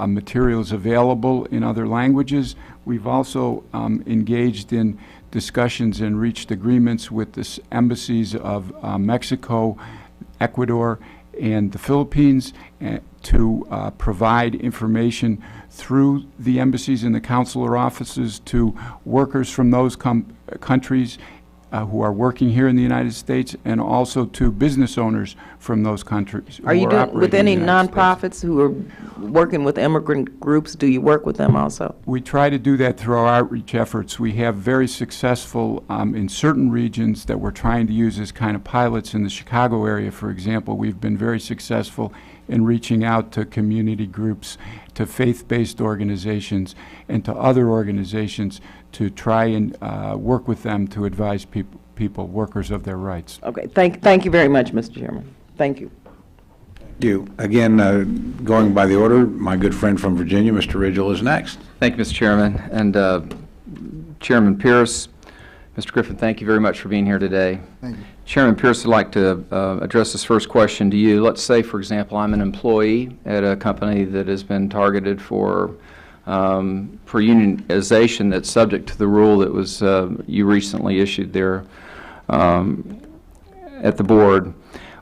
materials available in other languages. We've also engaged in discussions and reached agreements with the embassies of Mexico, Ecuador, and the Philippines to provide information through the embassies and the consular offices to workers from those countries who are working here in the United States, and also to business owners from those countries. Are you doing with any nonprofits who are working with immigrant groups? Do you work with them also? We try to do that through our outreach efforts. We have very successful in certain regions that we're trying to use as kind of pilots. In the Chicago area, for example, we've been very successful in reaching out to community groups, to faith-based organizations, and to other organizations to try and work with them to advise people, workers, of their rights. Okay. Thank you very much, Mr. Chairman. Thank you. Thank you. Again, going by the order, my good friend from Virginia, Mr. Ridgell, is next. Thank you, Mr. Chairman. And Chairman Pearce, Mr. Griffin, thank you very much for being here today. Thank you. Chairman Pearce would like to address this first question to you. Let's say, for example, I'm an employee at a company that has been targeted for unionization that's subject to the rule that was you recently issued there at the board.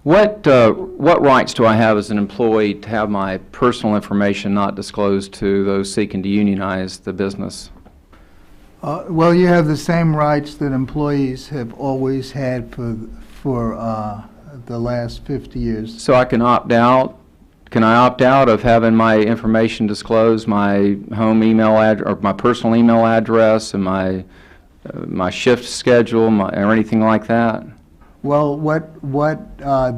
What rights do I have as an employee to have my personal information not disclosed to those seeking to unionize the business? Well, you have the same rights that employees have always had for the last 50 years. So I can opt out? Can I opt out of having my information disclosed, my home email address, or my personal email address, and my shift schedule, or anything like that? Well, what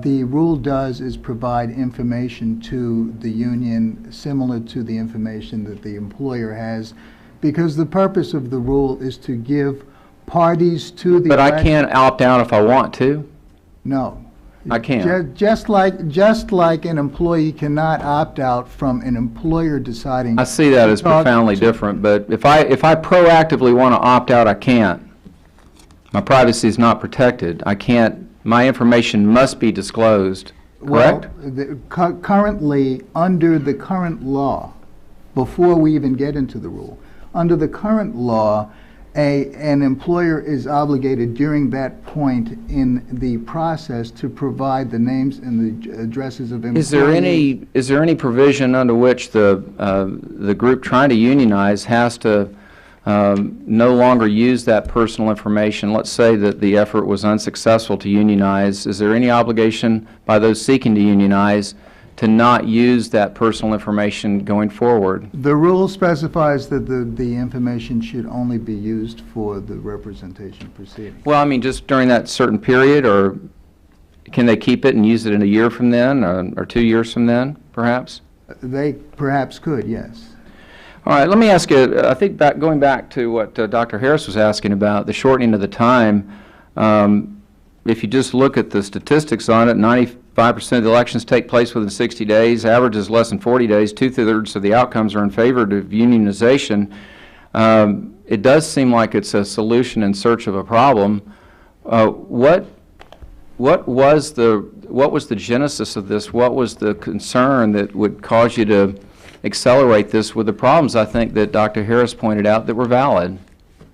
the rule does is provide information to the union similar to the information that the employer has, because the purpose of the rule is to give parties to the... But I can't opt out if I want to? No. I can't. Just like an employee cannot opt out from an employer deciding... I see that as profoundly different, but if I proactively want to opt out, I can't. My privacy is not protected. I can't. My information must be disclosed, correct? Well, currently, under the current law, before we even get into the rule, under the current law, an employer is obligated during that point in the process to provide the names and the addresses of employees. Is there any provision under which the group trying to unionize has to no longer use that personal information? Let's say that the effort was unsuccessful to unionize. Is there any obligation by those seeking to unionize to not use that personal information going forward. The rule specifies that the information should only be used for the representation proceeding. Well, I mean, just during that certain period, or can they keep it and use it in a year from then, or 2 years from then, perhaps? They perhaps could, yes. All right, let me ask you, I think going back to what Dr. Harris was asking about, the shortening of the time, if you just look at the statistics on it, 95% of the elections take place within 60 days, average is less than 40 days, 2/3 of the outcomes are in favor of unionization. It does seem like it's a solution in search of a problem. What was the genesis of this? What was the concern that would cause you to accelerate this with the problems, I think, that Dr. Harris pointed out that were valid?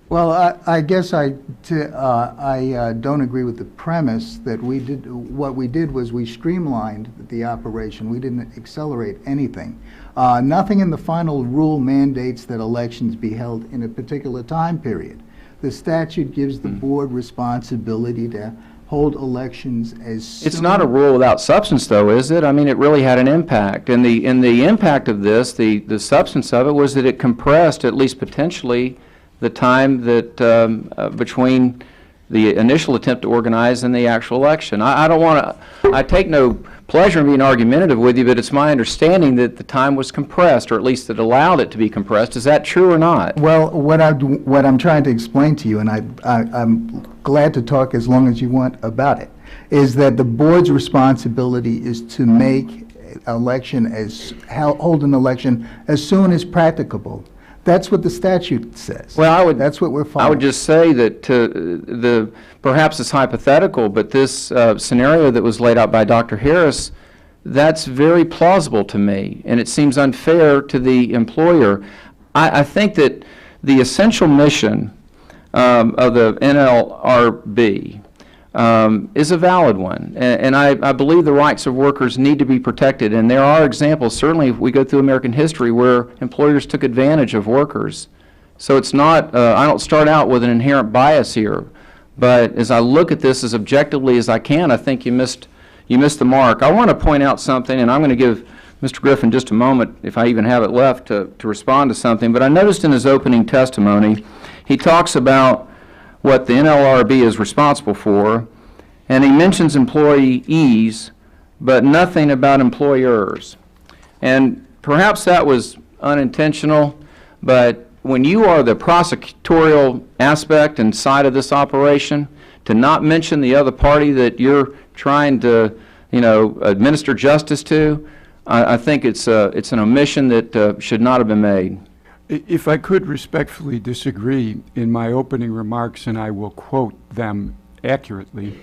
Well, I guess I don't agree with the premise that what we did was we streamlined the operation. We didn't accelerate anything. Nothing in the final rule mandates that elections be held in a particular time period. The statute gives the board responsibility to hold elections as soon. It's not a rule without substance, though, is it? I mean, it really had an impact. And the impact of this, the substance of it, was that it compressed, at least potentially, the time that between the initial attempt to organize and the actual election. I don't want to, I take no pleasure in being argumentative with you, but it's my understanding that the time was compressed, or at least it allowed it to be compressed. Is that true or not? Well, what I'm trying to explain to you, and I'm glad to talk as long as you want about it, is that the board's responsibility is to make hold an election as soon as practicable. That's what the statute says. Well, that's what we're following. I would just say that perhaps it's hypothetical, but this scenario that was laid out by Dr. Harris, that's very plausible to me, and it seems unfair to the employer. I think that the essential mission of the NLRB is a valid one, and I believe the rights of workers need to be protected, and there are examples, certainly if we go through American history, where employers took advantage of workers. So it's not, I don't start out with an inherent bias here, but as I look at this as objectively as I can, I think you missed the mark. I want to point out something, and I'm going to give Mr. Griffin just a moment, if I even have it left, to respond to something, but I noticed in his opening testimony, he talks about what the NLRB is responsible for, and he mentions employees, but nothing about employers. And perhaps that was unintentional, but when you are the prosecutorial aspect and side of this operation, to not mention the other party that you're trying to, administer justice to, I think it's an omission that should not have been made. If I could respectfully disagree in my opening remarks, and I will quote them accurately,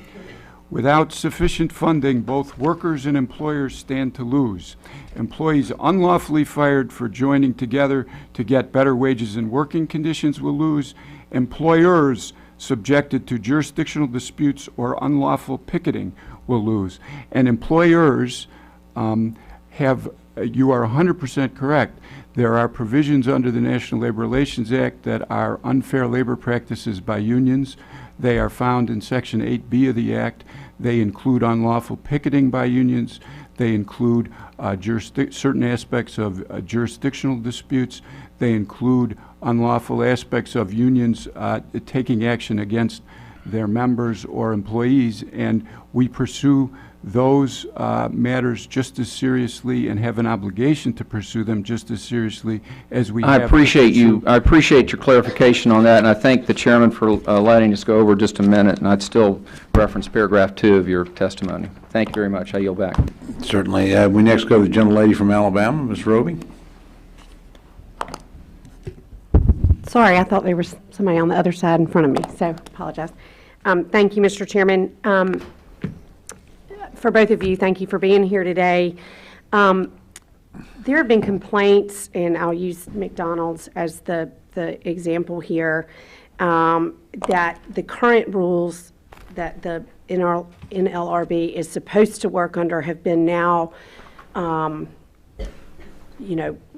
without sufficient funding, both workers and employers stand to lose. Employees unlawfully fired for joining together to get better wages and working conditions will lose. Employers subjected to jurisdictional disputes or unlawful picketing will lose. And employers you are 100% correct. There are provisions under the National Labor Relations Act that are unfair labor practices by unions. They are found in Section 8B of the Act. They include unlawful picketing by unions. They include certain aspects of jurisdictional disputes. They include unlawful aspects of unions taking action against their members or employees, and we pursue those matters just as seriously and have an obligation to pursue them just as seriously as we have. I appreciate your clarification on that, and I thank the chairman for letting us go over just a minute, and I'd still reference paragraph 2 of your testimony. Thank you very much. I yield back. Certainly. We next go to the gentlelady from Alabama, Ms. Roby. Sorry, I thought there was somebody on the other side in front of me, so apologize. Thank you, Mr. Chairman. For both of you, thank you for being here today. There have been complaints, and I'll use McDonald's as the example here, that the current rules that the NLRB is supposed to work under have been now,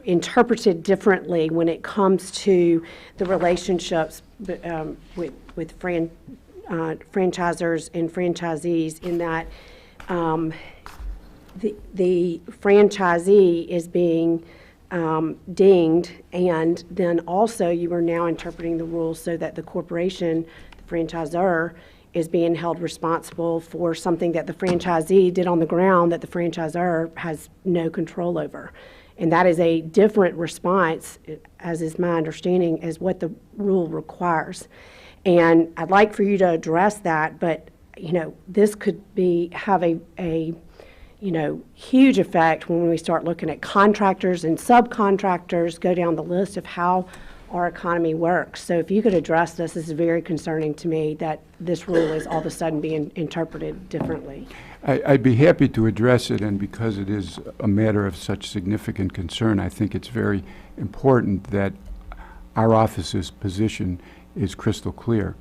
interpreted differently when it comes to the relationships with franchisors and franchisees, in that the franchisee is being dinged, and then also you are now interpreting the rules so that the corporation, the franchisor, is being held responsible for something that the franchisee did on the ground that the franchisor has no control over. And that is a different response, as is my understanding, as what the rule requires. And I'd like for you to address that, but, you know, this could have a huge effect when we start looking at contractors and subcontractors, go down the list of how our economy works. So if you could address this is very concerning to me that this rule is all of a sudden being interpreted differently. I'd be happy to address it, and because it is a matter of such significant concern, I think it's very important that our office's position is crystal clear.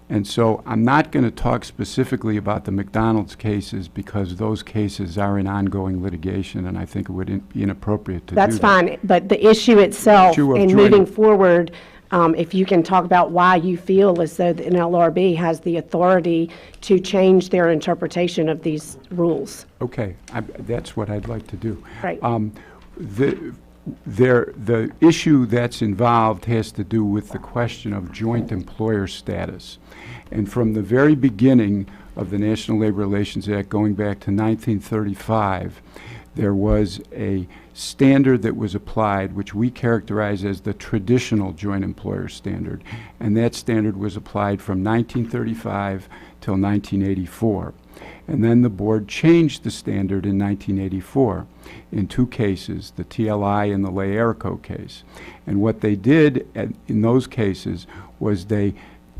And so I'm not going to talk specifically about the McDonald's cases because those cases are in ongoing litigation, and I think it would be inappropriate to do that. That's fine, but the issue itself Issue of and joining- moving forward, if you can talk about why you feel as though the NLRB has the authority to change their interpretation of these rules. Okay, that's what I'd like to do. Right. The issue that's involved has to do with the question of joint employer status. And from the very beginning of the National Labor Relations Act, going back to 1935, there was a standard that was applied, which we characterize as the traditional joint employer standard. And that standard was applied from 1935 till 1984. And then the board changed the standard in 1984 in two cases, the TLI and the Leerco case. And what they did in those cases was they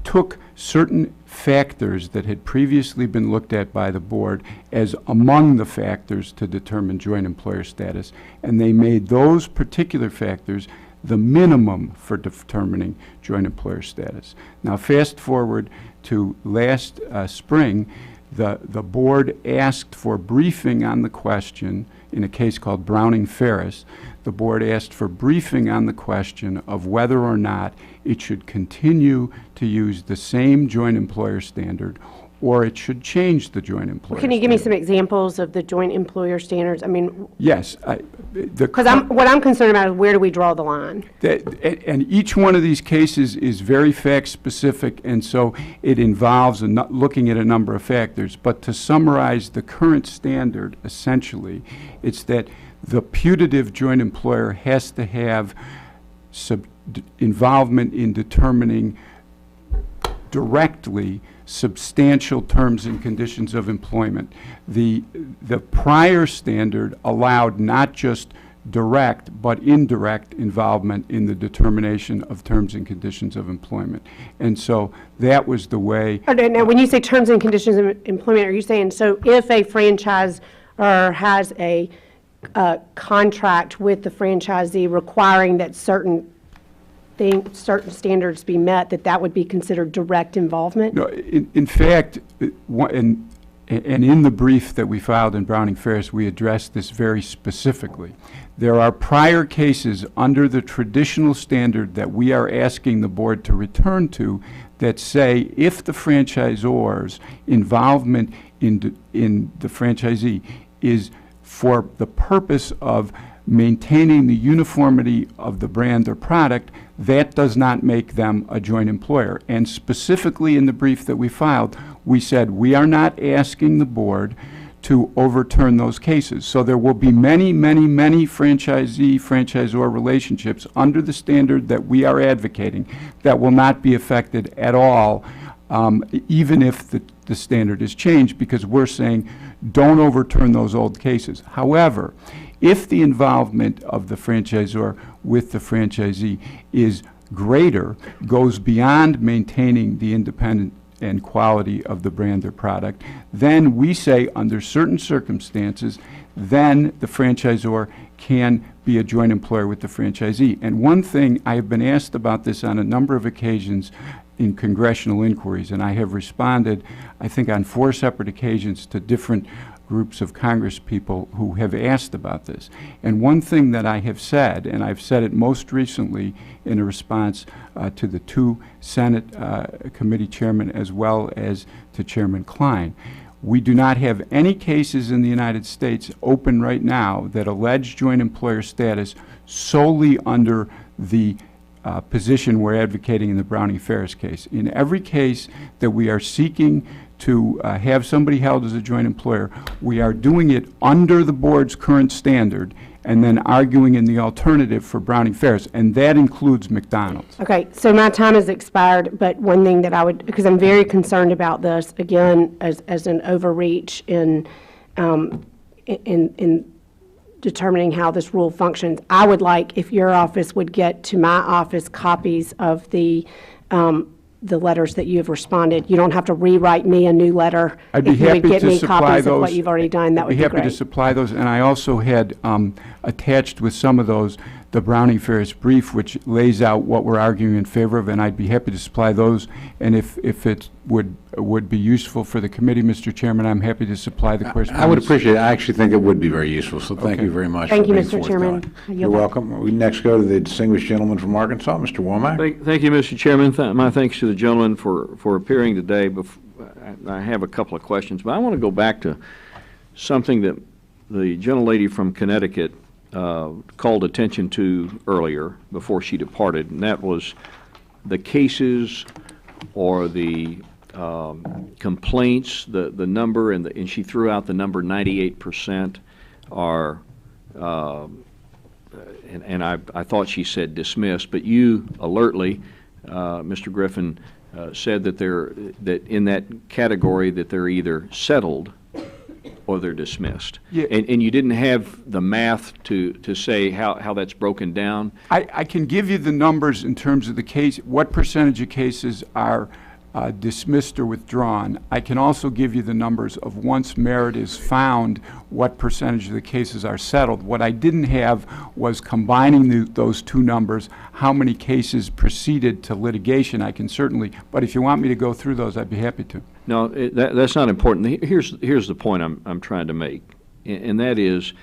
took certain factors that had previously been looked at by the board as among the factors to determine joint employer status, and they made those particular factors the minimum for determining joint employer status. Now, fast forward to last spring, the board asked for briefing on the question in a case called Browning-Ferris. The board asked for briefing on the question of whether or not it should continue to use the same joint employer standard or it should change the joint employer Can you give me standard. some examples of the joint employer standards? I mean, Yes. because what I'm concerned about is where do we draw the line? And each one of these cases is very fact-specific, and so it involves looking at a number of factors. But to summarize the current standard, essentially, it's that the putative joint employer has to have involvement in determining directly substantial terms and conditions of employment. The prior standard allowed not just direct but indirect involvement in the determination of terms and conditions of employment. And so that was the way. Now, when you say terms and conditions of employment, are you saying, so if a franchisor has a contract with the franchisee requiring that certain standards be met, that would be considered direct involvement? No, in fact, and in the brief that we filed in Browning-Ferris, we addressed this very specifically. There are prior cases under the traditional standard that we are asking the board to return to that say if the franchisor's involvement in the franchisee is for the purpose of maintaining the uniformity of the brand or product, that does not make them a joint employer. And specifically in the brief that we filed, we said we are not asking the board to overturn those cases. So there will be many, many, many franchisee-franchisor relationships under the standard that we are advocating that will not be affected at all, even if the standard is changed, because we're saying don't overturn those old cases. However, if the involvement of the franchisor with the franchisee is greater, goes beyond maintaining the independent and quality of the brand or product, then we say under certain circumstances, then the franchisor can be a joint employer with the franchisee. And one thing, I have been asked about this on a number of occasions in congressional inquiries, and I have responded, I think, on 4 separate occasions to different groups of Congress people who have asked about this. And one thing that I have said, and I've said it most recently in a response to the 2 Senate committee chairmen as well as to Chairman Klein, We do not have any cases in the United States open right now that allege joint employer status solely under the position we're advocating in the Browning-Ferris case. In every case that we are seeking to have somebody held as a joint employer, we are doing it under the board's current standard and then arguing in the alternative for Browning-Ferris, and that includes McDonald's. Okay, so my time has expired, but one thing that I would, because I'm very concerned about this, again, as an overreach in determining how this rule functions, I would like if your office would get to my office copies of the letters that you have responded. You don't have to rewrite me a new letter. I'd be If you would happy get to me supply copies of what those. you've already done, that would be I'd be happy to great. supply those, and I also had attached with some of those the Browning-Ferris brief, which lays out what we're arguing in favor of, and I'd be happy to supply those. And if it would be useful for the committee, Mr. Chairman, I'm happy to supply the correspondence. I would appreciate it. I actually think it would be very useful, so thank Okay. you very much. Thank for you, being Mr. Chairman. forthcoming. I yield You're back. welcome. We next go to the distinguished gentleman from Arkansas, Mr. Womack. Thank you, Mr. Chairman. My thanks to the gentleman for appearing today. I have a couple of questions, but I want to go back to something that the gentlelady from Connecticut called attention to earlier before she departed, and that was the cases or the complaints, the number, and she threw out the number 98% are, and I thought she said dismissed, but you alertly, Mr. Griffin, said that in that category that they're either settled or they're dismissed. Yeah. And you didn't have the math to say how that's broken down? I can give you the numbers in terms of the case, what percentage of cases are dismissed or withdrawn. I can also give you the numbers of once merit is found, what percentage of the cases are settled. What I didn't have was combining those two numbers, how many cases proceeded to litigation. I can certainly, but if you want me to go through those, I'd be happy to. No, that's not important. Here's the point I'm trying to make, and that is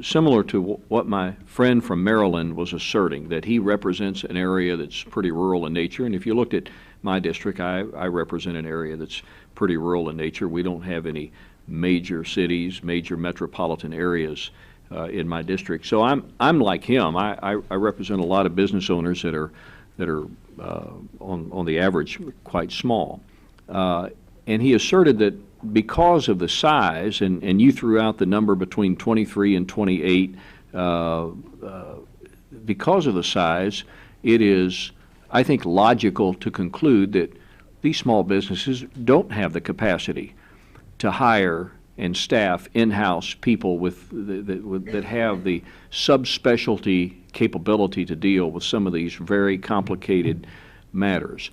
similar to what my friend from Maryland was asserting, that he represents an area that's pretty rural in nature. And if you looked at my district, I represent an area that's pretty rural in nature. We don't have any major cities, major metropolitan areas in my district. So I'm like him. I represent a lot of business owners that are on the average quite small. And he asserted that because of the size, and you threw out the number between 23 and 28, because of the size, it is, I think, logical to conclude that these small businesses don't have the capacity to hire and staff in-house people that have the subspecialty capability to deal with some of these very complicated matters.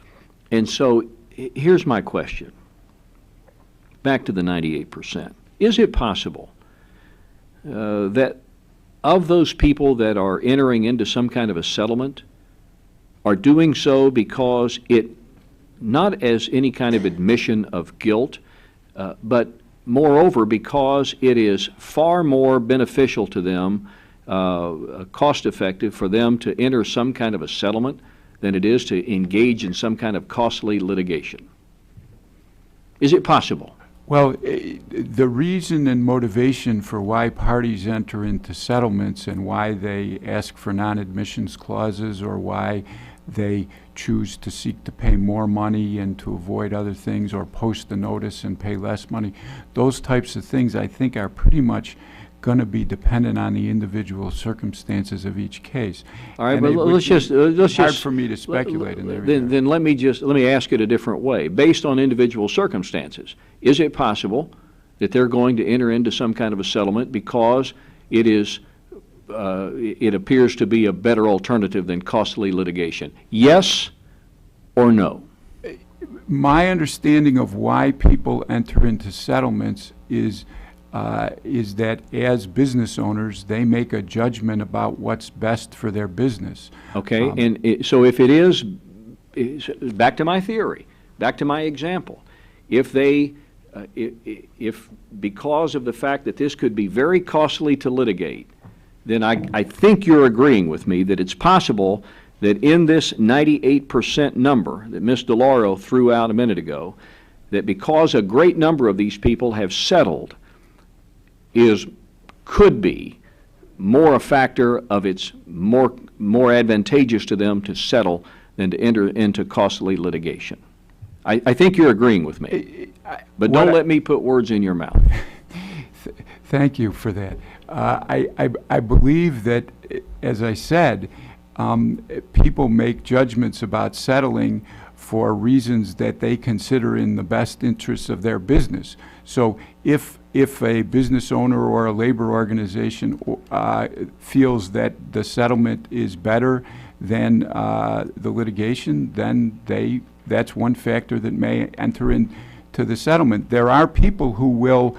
And so here's my question. Back to the 98%. Is it possible that of those people that are entering into some kind of a settlement are doing so because it, not as any kind of admission of guilt, but moreover because it is far more beneficial to them, cost-effective for them to enter some kind of a settlement than it is to engage in some kind of costly litigation? Is it possible? Well, the reason and motivation for why parties enter into settlements and why they ask for non-admissions clauses or why they choose to seek to pay more money and to avoid other things or post the notice and pay less money, those types of things I think are pretty much going to be dependent on the individual circumstances of each case. All right, And but it would let's be just hard for me to speculate in there. Then let me ask it a different way. Based on individual circumstances, is it possible that they're going to enter into some kind of a settlement because it is it appears to be a better alternative than costly litigation? Yes or no? My understanding of why people enter into settlements is that as business owners, they make a judgment about what's best for their business. Okay, so if it is, back to my theory, back to my example, if they, if because of the fact that this could be very costly to litigate, then I think you're agreeing with me that it's possible that in this 98% number that Ms. DeLauro threw out a minute ago, that because a great number of these people have settled could be more a factor of it's more advantageous to them to settle than to enter into costly litigation. I think you're agreeing with me, but don't let me put words in your mouth. Thank you for that. I believe that, as I said, people make judgments about settling for reasons that they consider in the best interests of their business. So if a business owner or a labor organization feels that the settlement is better than the litigation, then that's one factor that may enter into the settlement. There are people who will,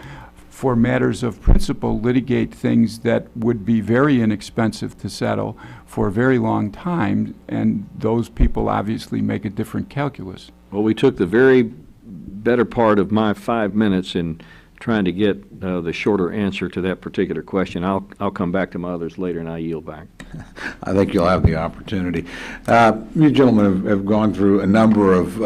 for matters of principle, litigate things that would be very inexpensive to settle for a very long time, and those people obviously make a different calculus. Well, we took the very better part of my 5 minutes in trying to get the shorter answer to that particular question. I'll come back to my others later, and I yield back. I think you'll have the opportunity. You gentlemen have gone through a number of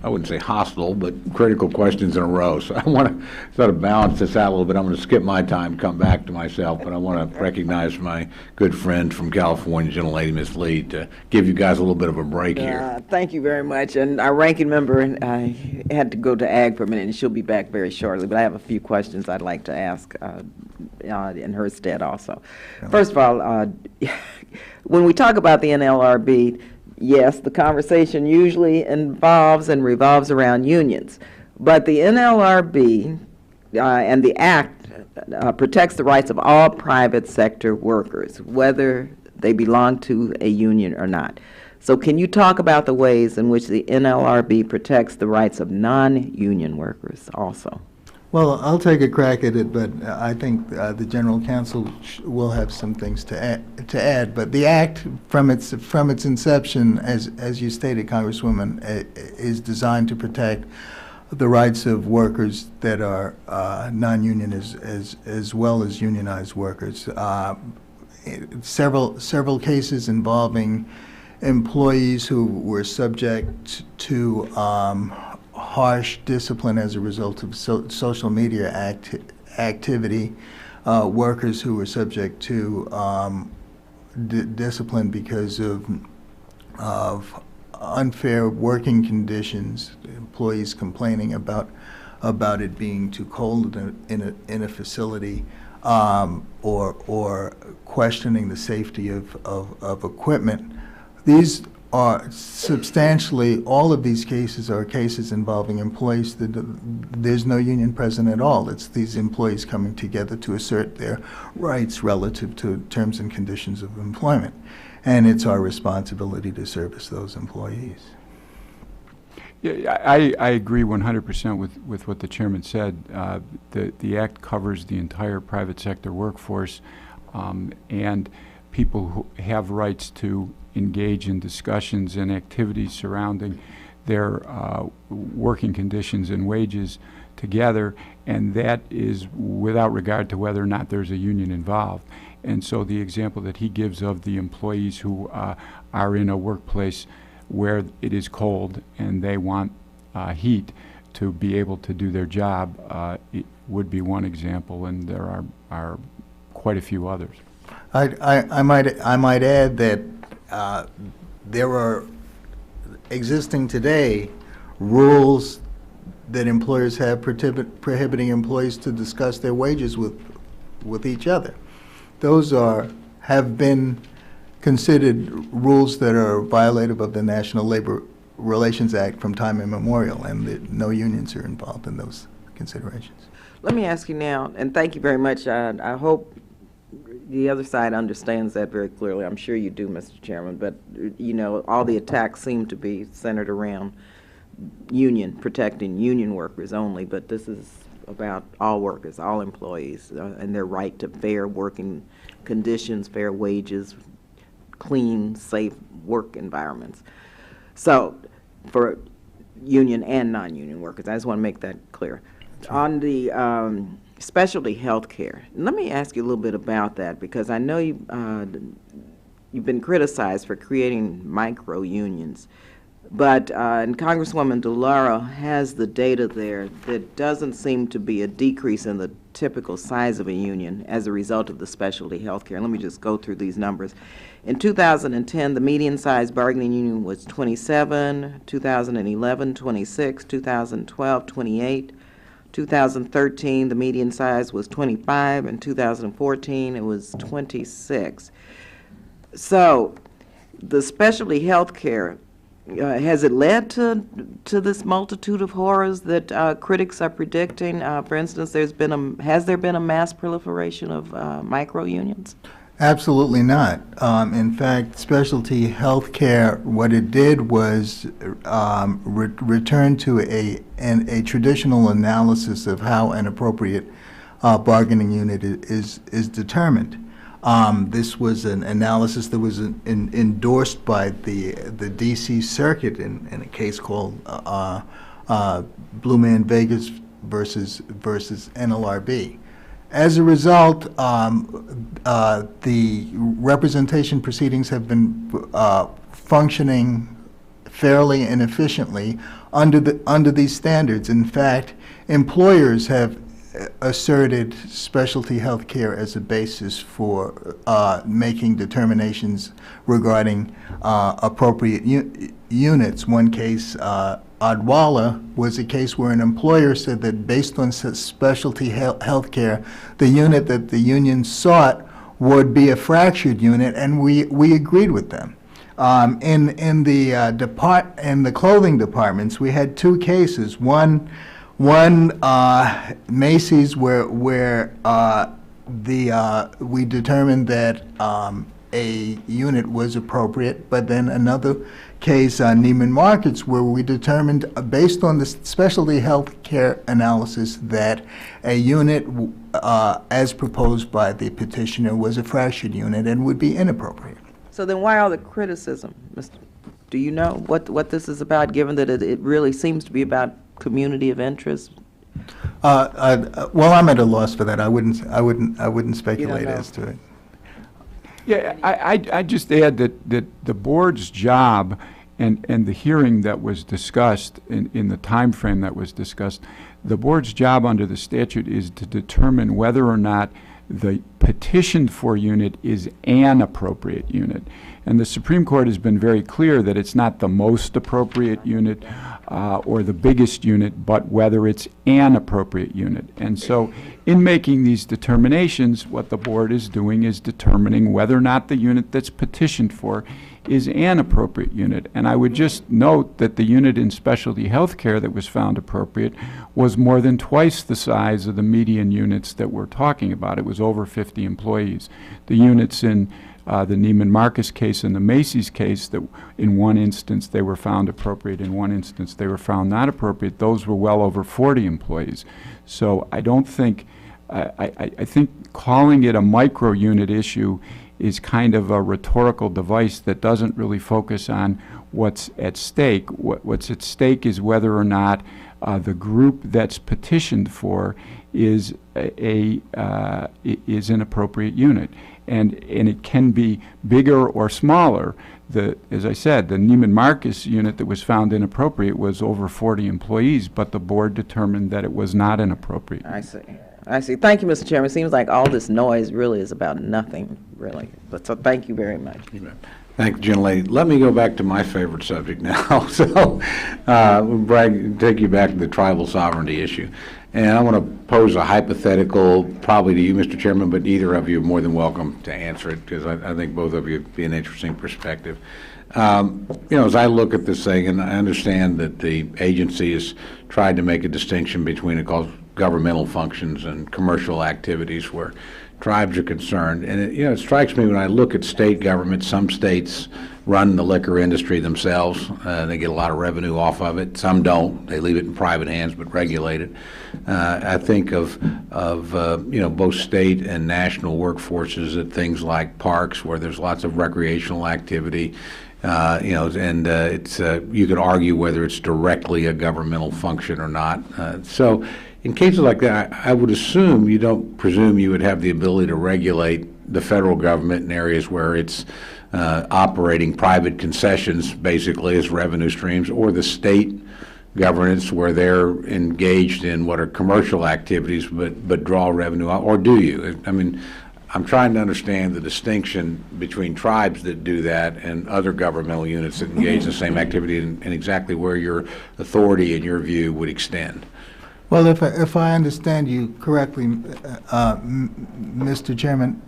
I wouldn't say hostile, but critical questions in a row. So I want to sort of balance this out a little bit. I'm going to skip my time, come back to myself, but I want to recognize my good friend from California, gentlelady, Ms. Lee, to give you guys a little bit of a break here. Thank you very much. And our ranking member had to go to Ag for a minute, and she'll be back very shortly. But I have a few questions I'd like to ask in her stead also. First of all, when we talk about the NLRB, yes, the conversation usually involves and revolves around unions. But the NLRB and the Act protects the rights of all private sector workers, whether they belong to a union or not. So can you talk about the ways in which the NLRB protects the rights of non-union workers also? Well, I'll take a crack at it, but I think the General Counsel will have some things to add. But the Act, from its inception, as you stated, Congresswoman, is designed to protect the rights of workers that are non-union as well as unionized workers. Several cases involving employees who were subject to harsh discipline as a result of social media activity, workers who were subject to discipline because of unfair working conditions, employees complaining about it being too cold in a facility, or questioning the safety of equipment. These are substantially, all of these cases are cases involving employees that there's no union present at all. It's these employees coming together to assert their rights relative to terms and conditions of employment. And it's our responsibility to service those employees. Yeah, I agree 100% with what the chairman said. The Act covers the entire private sector workforce, and people who have rights to engage in discussions and activities surrounding their working conditions and wages together, and that is without regard to whether or not there's a union involved. And so the example that he gives of the employees who are in a workplace where it is cold and they want heat to be able to do their job, it would be one example, and there are quite a few others. I might add that there are existing today rules that employers have prohibiting employees to discuss their wages with each other. Those have been considered rules that are violative of the National Labor Relations Act from time immemorial, and that no unions are involved in those considerations. Let me ask you now, and thank you very much. I hope the other side understands that very clearly. I'm sure you do, Mr. Chairman, but you know, all the attacks seem to be centered around protecting union workers only, but this is about all workers, all employees, and their right to fair working conditions, fair wages, clean, safe work environments. So, for union and non-union workers, I just want to make that clear. On the specialty health care, let me ask you a little bit about that, because I know you've been criticized for creating micro unions, But, and Congresswoman DeLauro has the data there, there doesn't seem to be a decrease in the typical size of a union as a result of the specialty health care. Let me just go through these numbers. In 2010, the median size bargaining union was 27, 2011, 26, 2012, 28, 2013, the median size was 25, and 2014, it was 26. So the specialty health care, has it led to this multitude of horrors that critics are predicting? For instance, has there been a mass proliferation of micro unions? Absolutely not. In fact, specialty health care, what it did was return to a traditional analysis of how an appropriate bargaining unit is determined. This was an analysis that was endorsed by the D.C. Circuit in a case called Blue Man Vegas versus NLRB. As a result, the representation proceedings have been functioning fairly and efficiently under these standards. In fact, employers have asserted specialty health care as a basis for making determinations regarding appropriate units. One case, Odwalla, was a case where an employer said that based on specialty health care, the unit that the union sought would be a fractured unit, and we agreed with them. In the clothing departments, we had two cases. One Macy's where we determined that a unit was appropriate, but then another case, Neiman Marcus, where we determined, based on the specialty health care analysis, that a unit as proposed by the petitioner was a fractured unit and would be inappropriate. So then why all the criticism, Mr.? Do you know what this is about, given that it really seems to be about community of interest? Well, I'm at a loss for that. I wouldn't speculate as to it. Yeah, I just add that the board's job and the hearing that was discussed in the time frame that was discussed, the board's job under the statute is to determine whether or not the petitioned for unit is an appropriate unit. And the Supreme Court has been very clear that it's not the most appropriate unit or the biggest unit, but whether it's an appropriate unit. And so in making these determinations, what the board is doing is determining whether or not the unit that's petitioned for is an appropriate unit. And I would just note that the unit in specialty health care that was found appropriate was more than twice the size of the median units that we're talking about. It was over 50 employees. The units in the Neiman Marcus case and the Macy's case, that in one instance they were found appropriate, in one instance they were found not appropriate, those were well over 40 employees. So I don't think, I think calling it a micro unit issue is kind of a rhetorical device that doesn't really focus on what's at stake. What's at stake is whether or not the group that's petitioned for is an appropriate unit. And it can be bigger or smaller. As I said, the Neiman Marcus unit that was found inappropriate was over 40 employees, but the board determined that it was not inappropriate. I see. Thank you, Mr. Chairman. It seems like all this noise really is about nothing, really. But so thank you very much. Thank you, gentlelady. Let me go back to my favorite subject now. So, take you back to the tribal sovereignty issue. And I want to pose a hypothetical, probably to you, Mr. Chairman, but either of you are more than welcome to answer it, because I think both of you would be an interesting perspective. As I look at this thing, and I understand that the agency has tried to make a distinction between governmental functions and commercial activities where tribes are concerned. And it strikes me when I look at state government, some states run the liquor industry themselves. They get a lot of revenue off of it. Some don't. They leave it in private hands but regulate it. I think of both state and national workforces at things like parks where there's lots of recreational activity. It's you could argue whether it's directly a governmental function or not. So in cases like that, I would assume you don't presume you would have the ability to regulate the federal government in areas where it's operating private concessions, basically, as revenue streams, or the state governance where they're engaged in what are commercial activities but draw revenue out, or do you? I mean, I'm trying to understand the distinction between tribes that do that and other governmental units that engage in the same activity, and exactly where your authority, in your view, would extend. Well, if I understand you correctly, Mr. Chairman,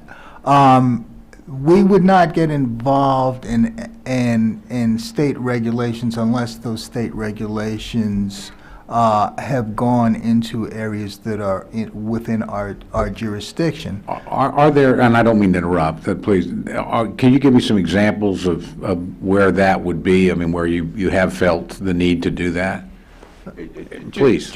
we would not get involved in state regulations unless those state regulations have gone into areas that are within our jurisdiction. Are there, and I don't mean to interrupt, please, can you give me some examples of where that would be? I mean, where you have felt the need to do that? Please.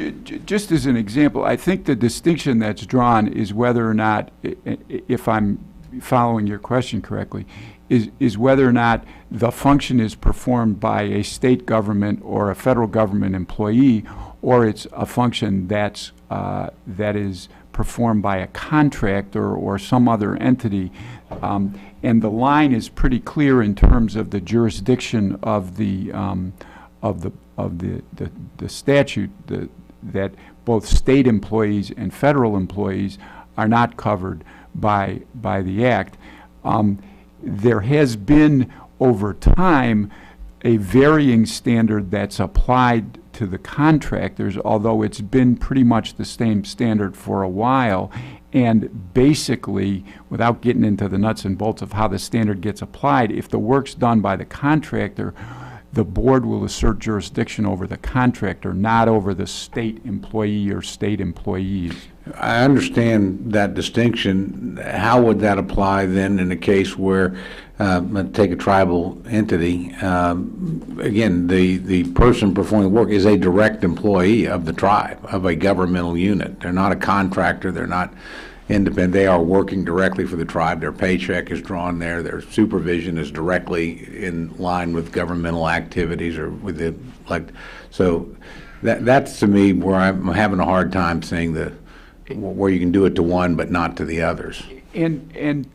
Just as an example, I think the distinction that's drawn is whether or not, if I'm following your question correctly, is whether or not the function is performed by a state government or a federal government employee, or it's a function that is performed by a contractor or some other entity. And the line is pretty clear in terms of the jurisdiction of the statute, that both state employees and federal employees are not covered by the Act. There has been, over time, a varying standard that's applied to the contractors, although it's been pretty much the same standard for a while. And basically, without getting into the nuts and bolts of how the standard gets applied, if the work's done by the contractor, the board will assert jurisdiction over the contractor, not over the state employee or state employees. I understand that distinction. How would that apply then in a case where, take a tribal entity, again, the person performing work is a direct employee of the tribe, of a governmental unit. They're not a contractor, they're not independent, they are working directly for the tribe. Their paycheck is drawn there, their supervision is directly in line with governmental activities or with the, so that's to me where I'm having a hard time seeing where you can do it to one but not to the others. And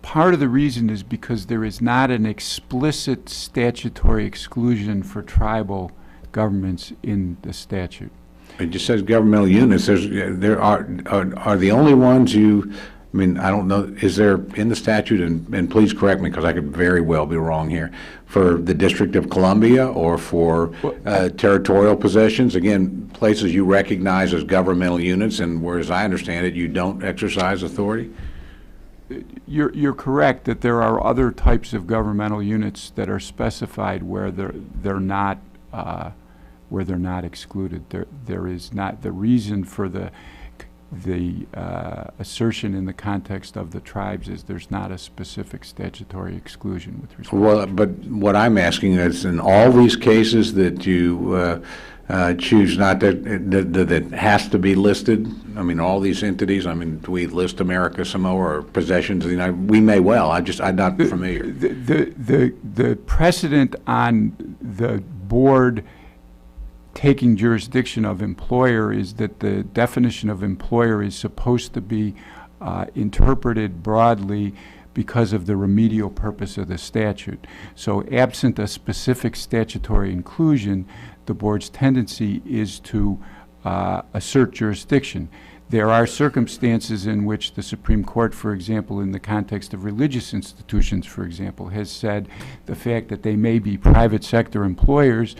part of the reason is because there is not an explicit statutory exclusion for tribal governments in the statute. It just says governmental units. There are the only ones I mean, I don't know, is there in the statute, and please correct me because I could very well be wrong here, for the District of Columbia or for territorial possessions, again, places you recognize as governmental units, and where, as I understand it, you don't exercise authority? You're correct that there are other types of governmental units that are specified where they're not excluded. There is not the reason for the assertion in the context of the tribes is there's not a specific statutory exclusion with respect. Well, but what I'm asking is, in all these cases that you choose not to, that has to be listed. I mean, all these entities. I mean, do we list America Samoa or possessions of the United? We may well. I'm not familiar. The precedent on the board taking jurisdiction of employer is that the definition of employer is supposed to be interpreted broadly because of the remedial purpose of the statute. So absent a specific statutory inclusion, the board's tendency is to assert jurisdiction. There are circumstances in which the Supreme Court, for example, in the context of religious institutions, for example, has said the fact that they may be private sector employers,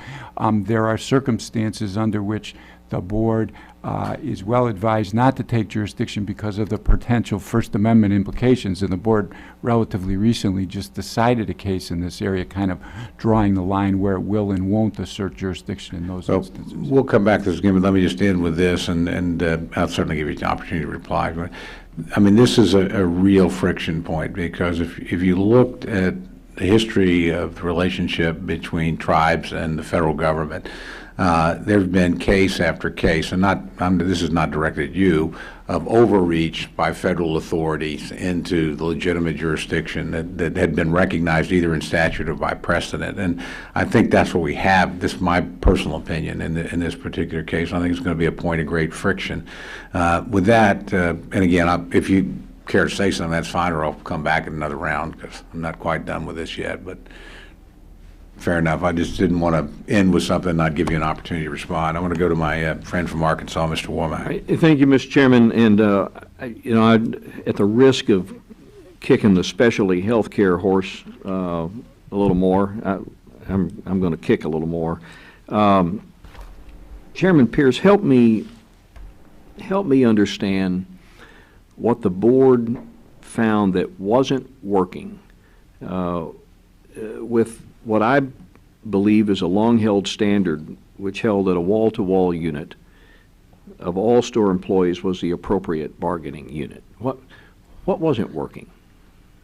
there are circumstances under which the board is well advised not to take jurisdiction because of the potential First Amendment implications. And the board relatively recently just decided a case in this area, kind of drawing the line where it will and won't assert jurisdiction in those instances. We'll come back to this again, but let me just end with this, and I'll certainly give you an opportunity to reply. But I mean, this is a real friction point, because if you looked at the history of the relationship between tribes and the federal government, there's been case after case, and this is not directed at you, of overreach by federal authorities into the legitimate jurisdiction that had been recognized either in statute or by precedent. And I think that's what we have. This is my personal opinion in this particular case. I think it's going to be a point of great friction. With that, and again, if you care to say something, that's fine, or I'll come back in another round, because I'm not quite done with this yet, but fair enough. I just didn't want to end with something and not give you an opportunity to respond. I want to go to my friend from Arkansas, Mr. Womack. Thank you, Mr. Chairman, and, at the risk of kicking the specialty healthcare horse a little more, I'm going to kick a little more. Chairman Pearce, help me understand what the board found that wasn't working with what I believe is a long-held standard, which held that a wall-to-wall unit of all store employees was the appropriate bargaining unit. What wasn't working?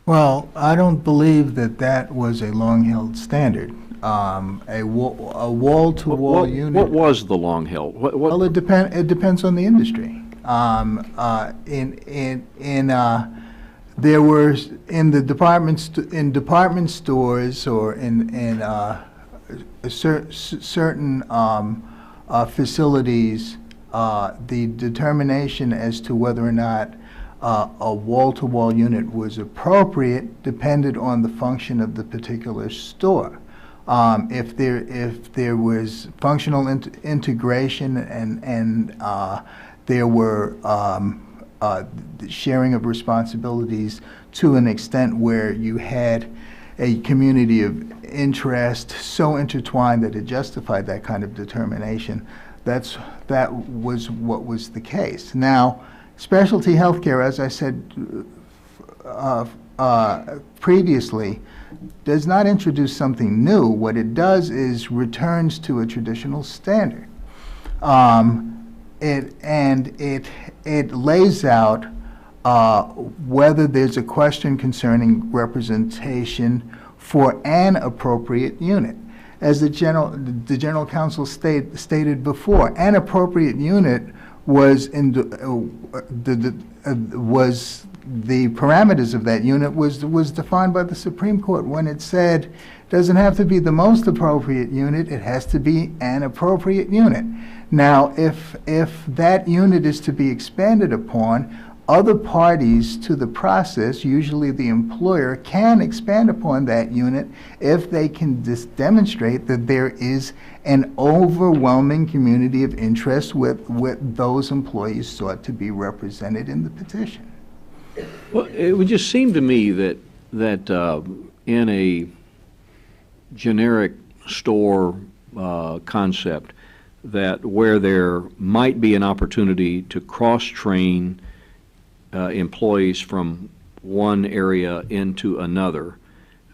Well, I don't believe that that was a long-held standard. A wall-to-wall unit. What was the long-held? Well, it depends on the industry. There were in department stores or in certain facilities, the determination as to whether or not a wall-to-wall unit was appropriate depended on the function of the particular store. If there was functional integration and there were the sharing of responsibilities to an extent where you had a community of interest so intertwined that it justified that kind of determination, that was what was the case. Now, specialty healthcare, as I said previously, does not introduce something new. What it does is returns to a traditional standard. It lays out whether there's a question concerning representation for an appropriate unit. As the General Counsel stated before, an appropriate unit was the parameters of that unit was defined by the Supreme Court when it said it doesn't have to be the most appropriate unit, it has to be an appropriate unit. Now, if that unit is to be expanded upon, other parties to the process, usually the employer, can expand upon that unit if they can demonstrate that there is an overwhelming community of interest with those employees sought to be represented in the petition. Well, it would just seem to me that in a generic store concept, that where there might be an opportunity to cross-train employees from one area into another,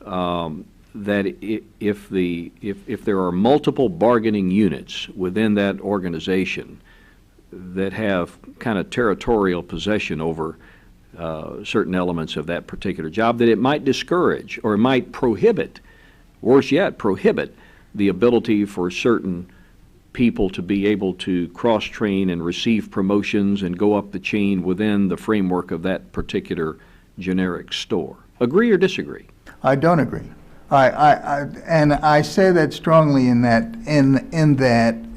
that if there are multiple bargaining units within that organization that have kind of territorial possession over certain elements of that particular job, that it might discourage or it might prohibit, worse yet, prohibit the ability for certain people to be able to cross-train and receive promotions and go up the chain within the framework of that particular generic store. Agree or disagree? I don't agree. And I say that strongly in that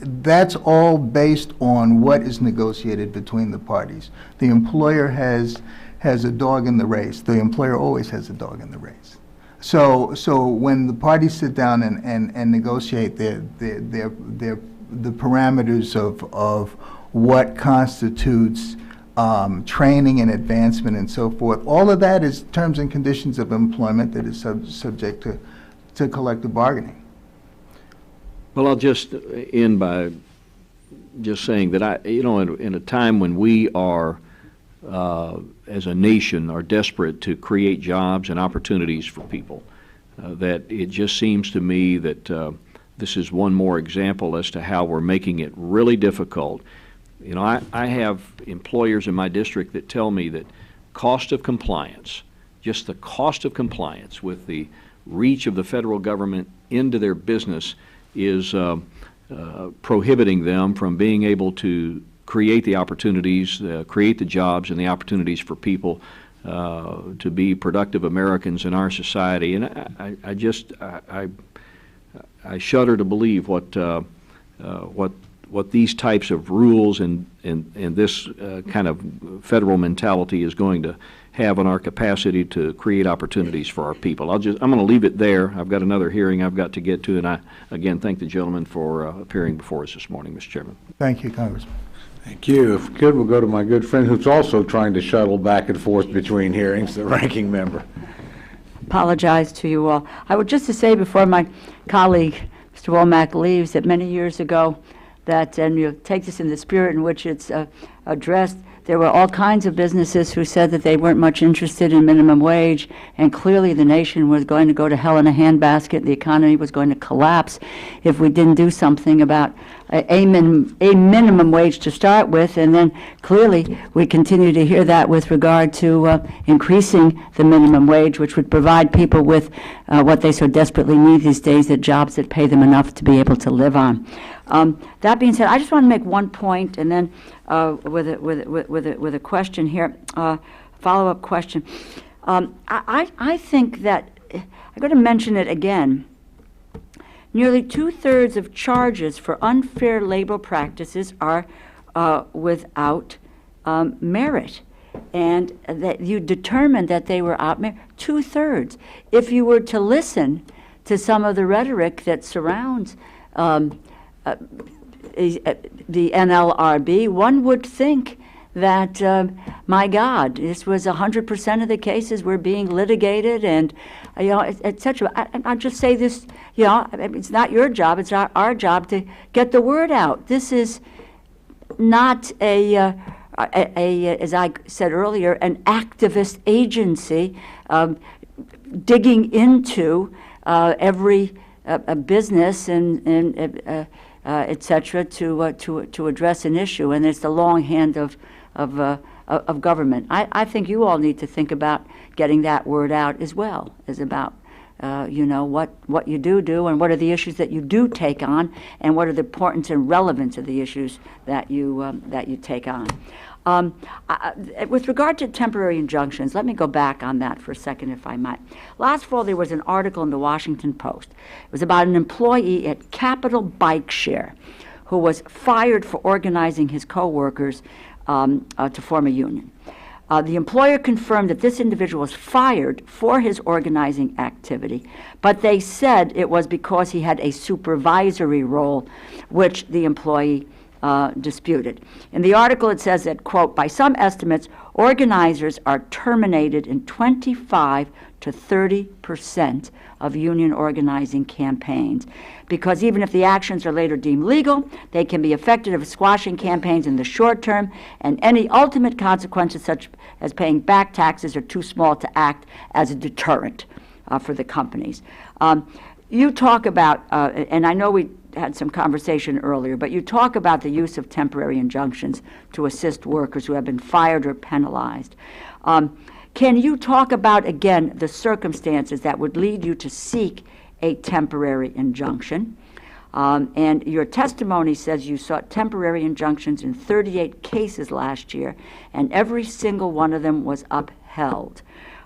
that's all based on what is negotiated between the parties. The employer has a dog in the race. The employer always has a dog in the race. So when the parties sit down and negotiate the parameters of what constitutes training and advancement and so forth, all of that is terms and conditions of employment that is subject to collective bargaining. Well, I'll just end by just saying that in a time when we are, as a nation, are desperate to create jobs and opportunities for people, that it just seems to me that this is one more example as to how we're making it really difficult. I have employers in my district that tell me that cost of compliance, just the cost of compliance with the reach of the federal government into their business is prohibiting them from being able to create the opportunities, create the jobs and the opportunities for people to be productive Americans in our society. And I shudder to believe what what these types of rules and this kind of federal mentality is going to have on our capacity to create opportunities for our people. I'm going to leave it there. I've got another hearing I've got to get to, and I, again, thank the gentleman for appearing before us this morning, Mr. Chairman. Thank you, Congressman. Thank you. If good, we'll go to my good friend who's also trying to shuttle back and forth between hearings, the ranking member. Apologize to you all. I would just to say before my colleague, Mr. Womack, leaves, that many years ago, that, and you take this in the spirit in which it's addressed, there were all kinds of businesses who said that they weren't much interested in minimum wage, and clearly the nation was going to go to hell in a handbasket. The economy was going to collapse if we didn't do something about a minimum wage to start with, and then clearly we continue to hear that with regard to increasing the minimum wage, which would provide people with what they so desperately need these days, the jobs that pay them enough to be able to live on. That being said, I just want to make one point, and then with a question here, follow-up question. I think that I'm going to mention it again. Nearly 2/3 of charges for unfair labor practices are without merit, and that you determined that they were out merit. 2/3. If you were to listen to some of the rhetoric that surrounds the NLRB, one would think that, my God, this was 100% of the cases were being litigated, and, et cetera. I'll just say this, it's not your job, it's our job to get the word out. This is not as I said earlier, an activist agency digging into every business and et cetera, to address an issue, and it's the long hand of government. I think you all need to think about getting that word out as well, as about what you do and what are the issues that you do take on, and what are the importance and relevance of the issues that you take on. With regard to temporary injunctions, let me go back on that for a second, if I might. Last fall, there was an article in the Washington Post. It was about an employee at Capital Bike Share who was fired for organizing his coworkers to form a union. The employer confirmed that this individual was fired for his organizing activity, but they said it was because he had a supervisory role, which the employee disputed. In the article, it says that, quote, by some estimates, organizers are terminated in 25 to 30% of union organizing campaigns, because even if the actions are later deemed legal, they can be effective of squashing campaigns in the short term, and any ultimate consequences, such as paying back taxes, are too small to act as a deterrent for the companies. You talk about, and I know we had some conversation earlier, but you talk about the use of temporary injunctions to assist workers who have been fired or penalized. Can you talk about, again, the circumstances that would lead you to seek a temporary injunction? And your testimony says you sought temporary injunctions in 38 cases last year, and every single one of them was upheld.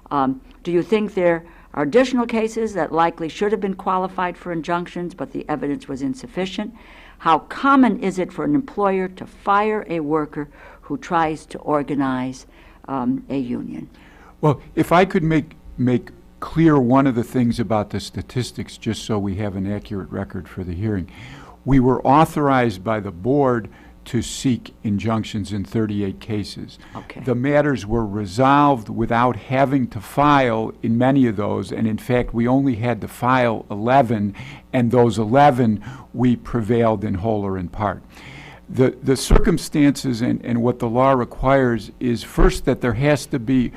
Do you think there are additional cases that likely should have been qualified for injunctions, but the evidence was insufficient? How common is it for an employer to fire a worker who tries to organize a union? Well, if I could make clear one of the things about the statistics, just so we have an accurate record for the hearing. We were authorized by the board to seek injunctions in 38 cases. Okay. The matters were resolved without having to file in many of those, and in fact, we only had to file 11, and those 11 we prevailed in whole or in part. The circumstances and what the law requires is first that there has to be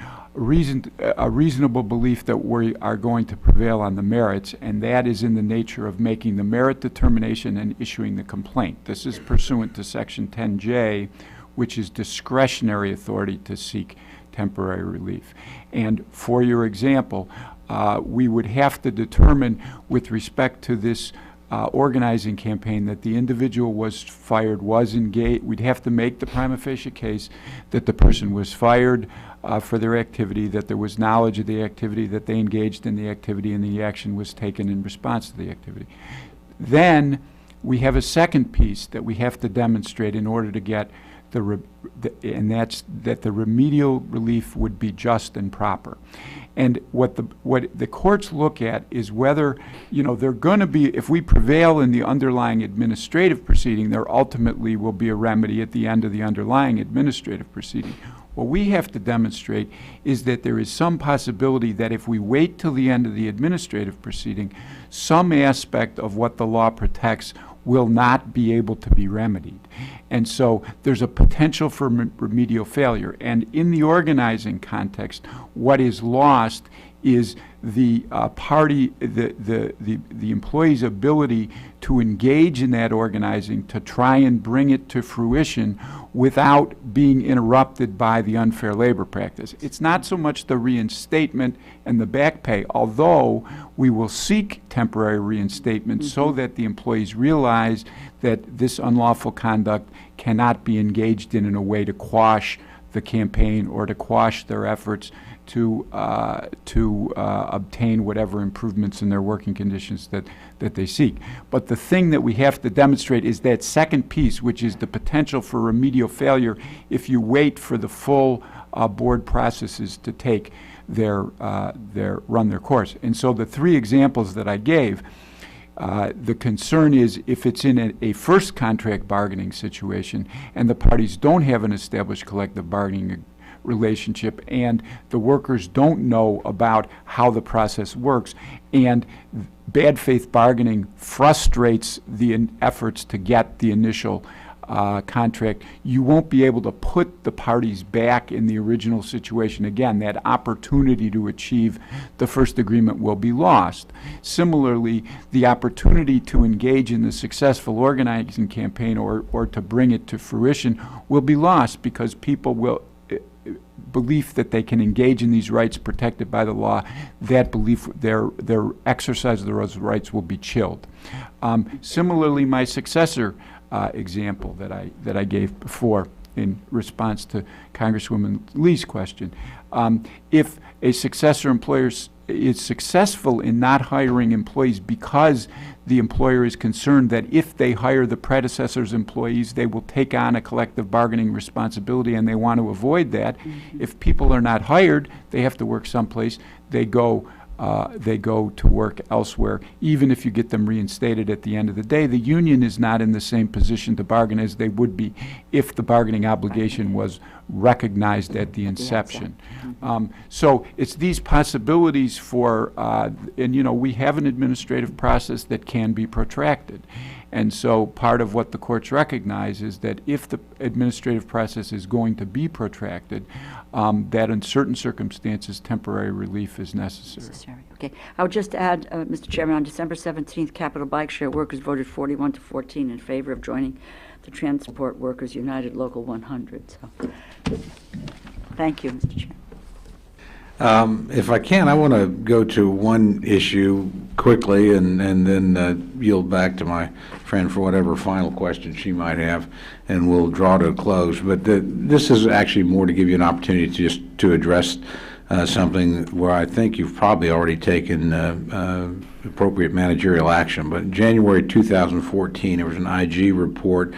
a reasonable belief that we are going to prevail on the merits, and that is in the nature of making the merit determination and issuing the complaint. This is pursuant to Section 10J, which is discretionary authority to seek temporary relief. And for your example, we would have to determine with respect to this organizing campaign that the individual was fired, was engaged. We'd have to make the prima facie case that the person was fired for their activity, that there was knowledge of the activity, that they engaged in the activity, and the action was taken in response to the activity. Then we have a second piece that we have to demonstrate in order to get and that's that the remedial relief would be just and proper. And what the courts look at is whether, they're going to be, if we prevail in the underlying administrative proceeding, there ultimately will be a remedy at the end of the underlying administrative proceeding. What we have to demonstrate is that there is some possibility that if we wait till the end of the administrative proceeding, some aspect of what the law protects will not be able to be remedied. And so there's a potential for remedial failure. And in the organizing context, what is lost is the the employee's ability to engage in that organizing, to try and bring it to fruition without being interrupted by the unfair labor practice. It's not so much the reinstatement and the back pay, although we will seek temporary reinstatement so that the employees realize that this unlawful conduct cannot be engaged in a way to quash the campaign or to quash their efforts to obtain whatever improvements in their working conditions that they seek. But the thing that we have to demonstrate is that second piece, which is the potential for remedial failure if you wait for the full board processes to take run their course. And so the three examples that I gave, the concern is if it's in a first contract bargaining situation and the parties don't have an established collective bargaining relationship and the workers don't know about how the process works, and bad faith bargaining frustrates the efforts to get the initial contract, you won't be able to put the parties back in the original situation again. That opportunity to achieve the first agreement will be lost. Similarly, the opportunity to engage in the successful organizing campaign or to bring it to fruition will be lost because people will belief that they can engage in these rights protected by the law, that belief, their exercise of those rights will be chilled. Similarly, my successor example that I gave before in response to Congresswoman Lee's question, if a successor employer is successful in not hiring employees because the employer is concerned that if they hire the predecessor's employees, they will take on a collective bargaining responsibility, and they want to avoid that. If people are not hired, they have to work someplace. They go to work elsewhere. Even if you get them reinstated at the end of the day, the union is not in the same position to bargain as they would be if the bargaining obligation was recognized at the inception. So it's these possibilities for, and we have an administrative process that can be protracted. And so part of what the courts recognize is that if the administrative process is going to be protracted, that in certain circumstances temporary relief is necessary. Okay. I would just add, Mr. Chairman, on December 17th, Capital Bike Share workers voted 41-14 in favor of joining the Transport Workers United Local 100. So, thank you, Mr. Chairman. If I can, I want to go to one issue quickly and then yield back to my friend for whatever final question she might have, and we'll draw to a close. But this is actually more to give you an opportunity to address something where I think you've probably already taken appropriate managerial action. But in January 2014, there was an IG report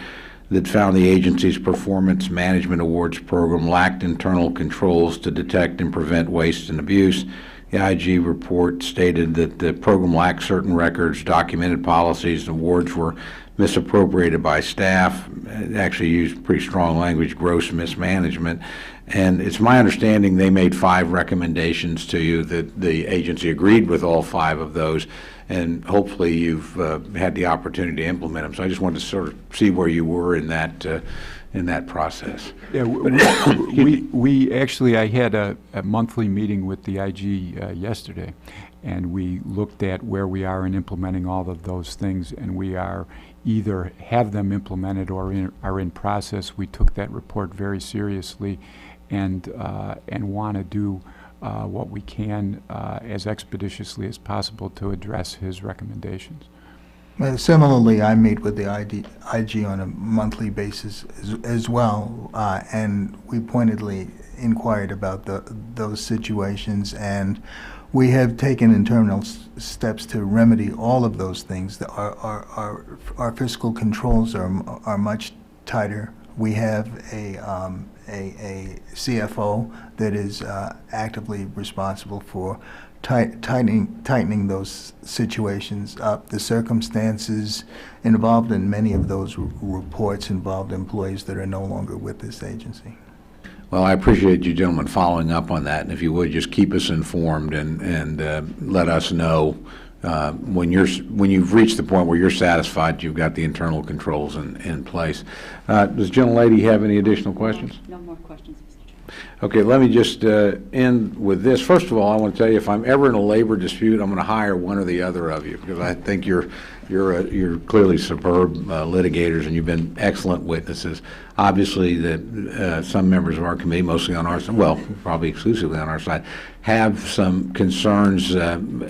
that found the agency's Performance Management Awards program lacked internal controls to detect and prevent waste and abuse. The IG report stated that the program lacked certain records, documented policies, and awards were misappropriated by staff. It actually used pretty strong language, gross mismanagement. And it's my understanding they made 5 recommendations to you, that the agency agreed with all 5 of those, and hopefully you've had the opportunity to implement them. So I just wanted to sort of see where you were in that process. Yeah, we actually, I had a monthly meeting with the IG yesterday, and we looked at where we are in implementing all of those things, and we are either have them implemented or are in process. We took that report very seriously and want to do what we can as expeditiously as possible to address his recommendations. Similarly, I meet with the IG on a monthly basis as well, and we pointedly inquired about those situations, and We have taken internal steps to remedy all of those things. Our fiscal controls are much tighter. We have a CFO that is actively responsible for tightening those situations up. The circumstances involved in many of those reports involved employees that are no longer with this agency. Well, I appreciate you gentlemen following up on that, and if you would, just keep us informed and let us know when you've reached the point where you're satisfied you've got the internal controls in place. Does the gentlelady have any additional questions? No more questions, Mr. Chairman. Okay, let me just end with this. First of all, I want to tell you, if I'm ever in a labor dispute, I'm going to hire one or the other of you, because I think you're clearly superb litigators, and you've been excellent witnesses. Obviously, some members of our committee, mostly on our side, well, probably exclusively on our side, have some concerns. And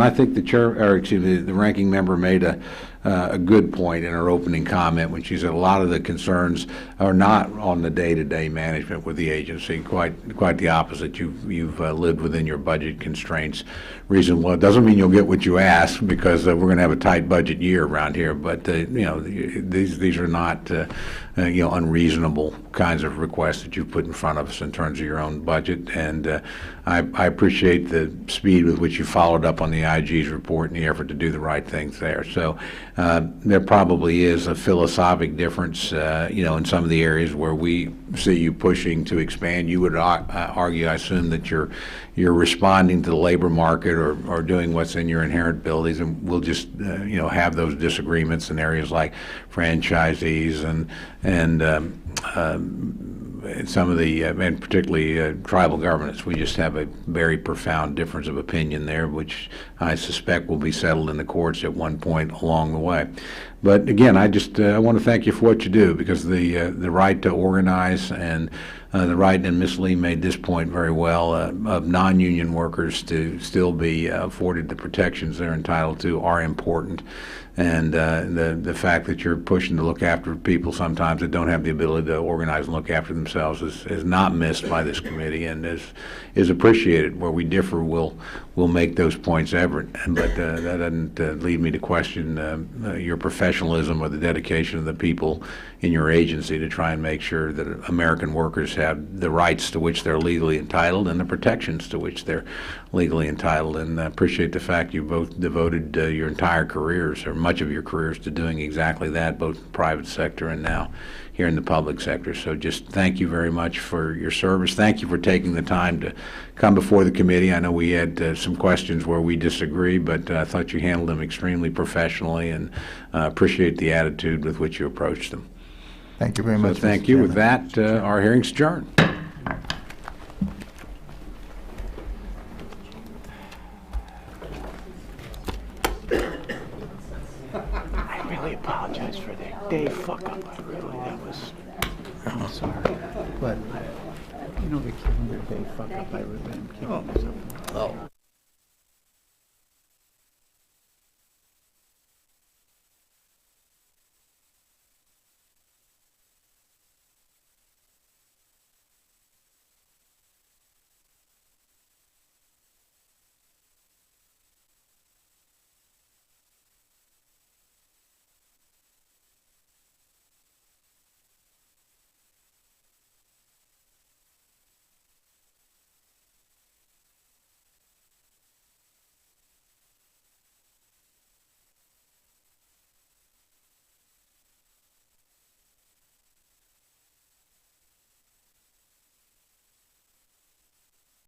I think the ranking member made a good point in her opening comment when she said a lot of the concerns are not on the day-to-day management with the agency. Quite the opposite. You've lived within your budget constraints. Well, it doesn't mean you'll get what you ask, because we're going to have a tight budget year around here. But these are not unreasonable kinds of requests that you've put in front of us in terms of your own budget. And I appreciate the speed with which you followed up on the IG's report and the effort to do the right things there. So there probably is a philosophic difference, in some of the areas where we see you pushing to expand. You would argue, I assume, that you're responding to the labor market or doing what's in your inherent abilities, and we'll just have those disagreements in areas like franchisees and some of the, and particularly tribal governance. We just have a very profound difference of opinion there, which I suspect will be settled in the courts at one point along the way. But again, I want to thank you for what you do, because the right to organize and the right, and Ms. Lee made this point very well, of non-union workers to still be afforded the protections they're entitled to are important. And the fact that you're pushing to look after people sometimes that don't have the ability to organize and look after themselves is not missed by this committee, and is appreciated. Where we differ, we'll make those points ever. But that doesn't lead me to question your professionalism or the dedication of the people in your agency to try and make sure that American workers have the rights to which they're legally entitled and the protections to which they're legally entitled. And I appreciate the fact you both devoted your entire careers, or much of your careers, to doing exactly that, both in the private sector and now here in the public sector. So just thank you very much for your service. Thank you for taking the time to come before the committee. I know we had some questions where we disagree, but I thought you handled them extremely professionally, and appreciate the attitude with which you approached them. Thank you very much. So thank you. With that, our hearing's adjourned. I really apologize for that day fuck-up. I'm sorry. But The calendar day fuck-up, I really am kidding myself. oh.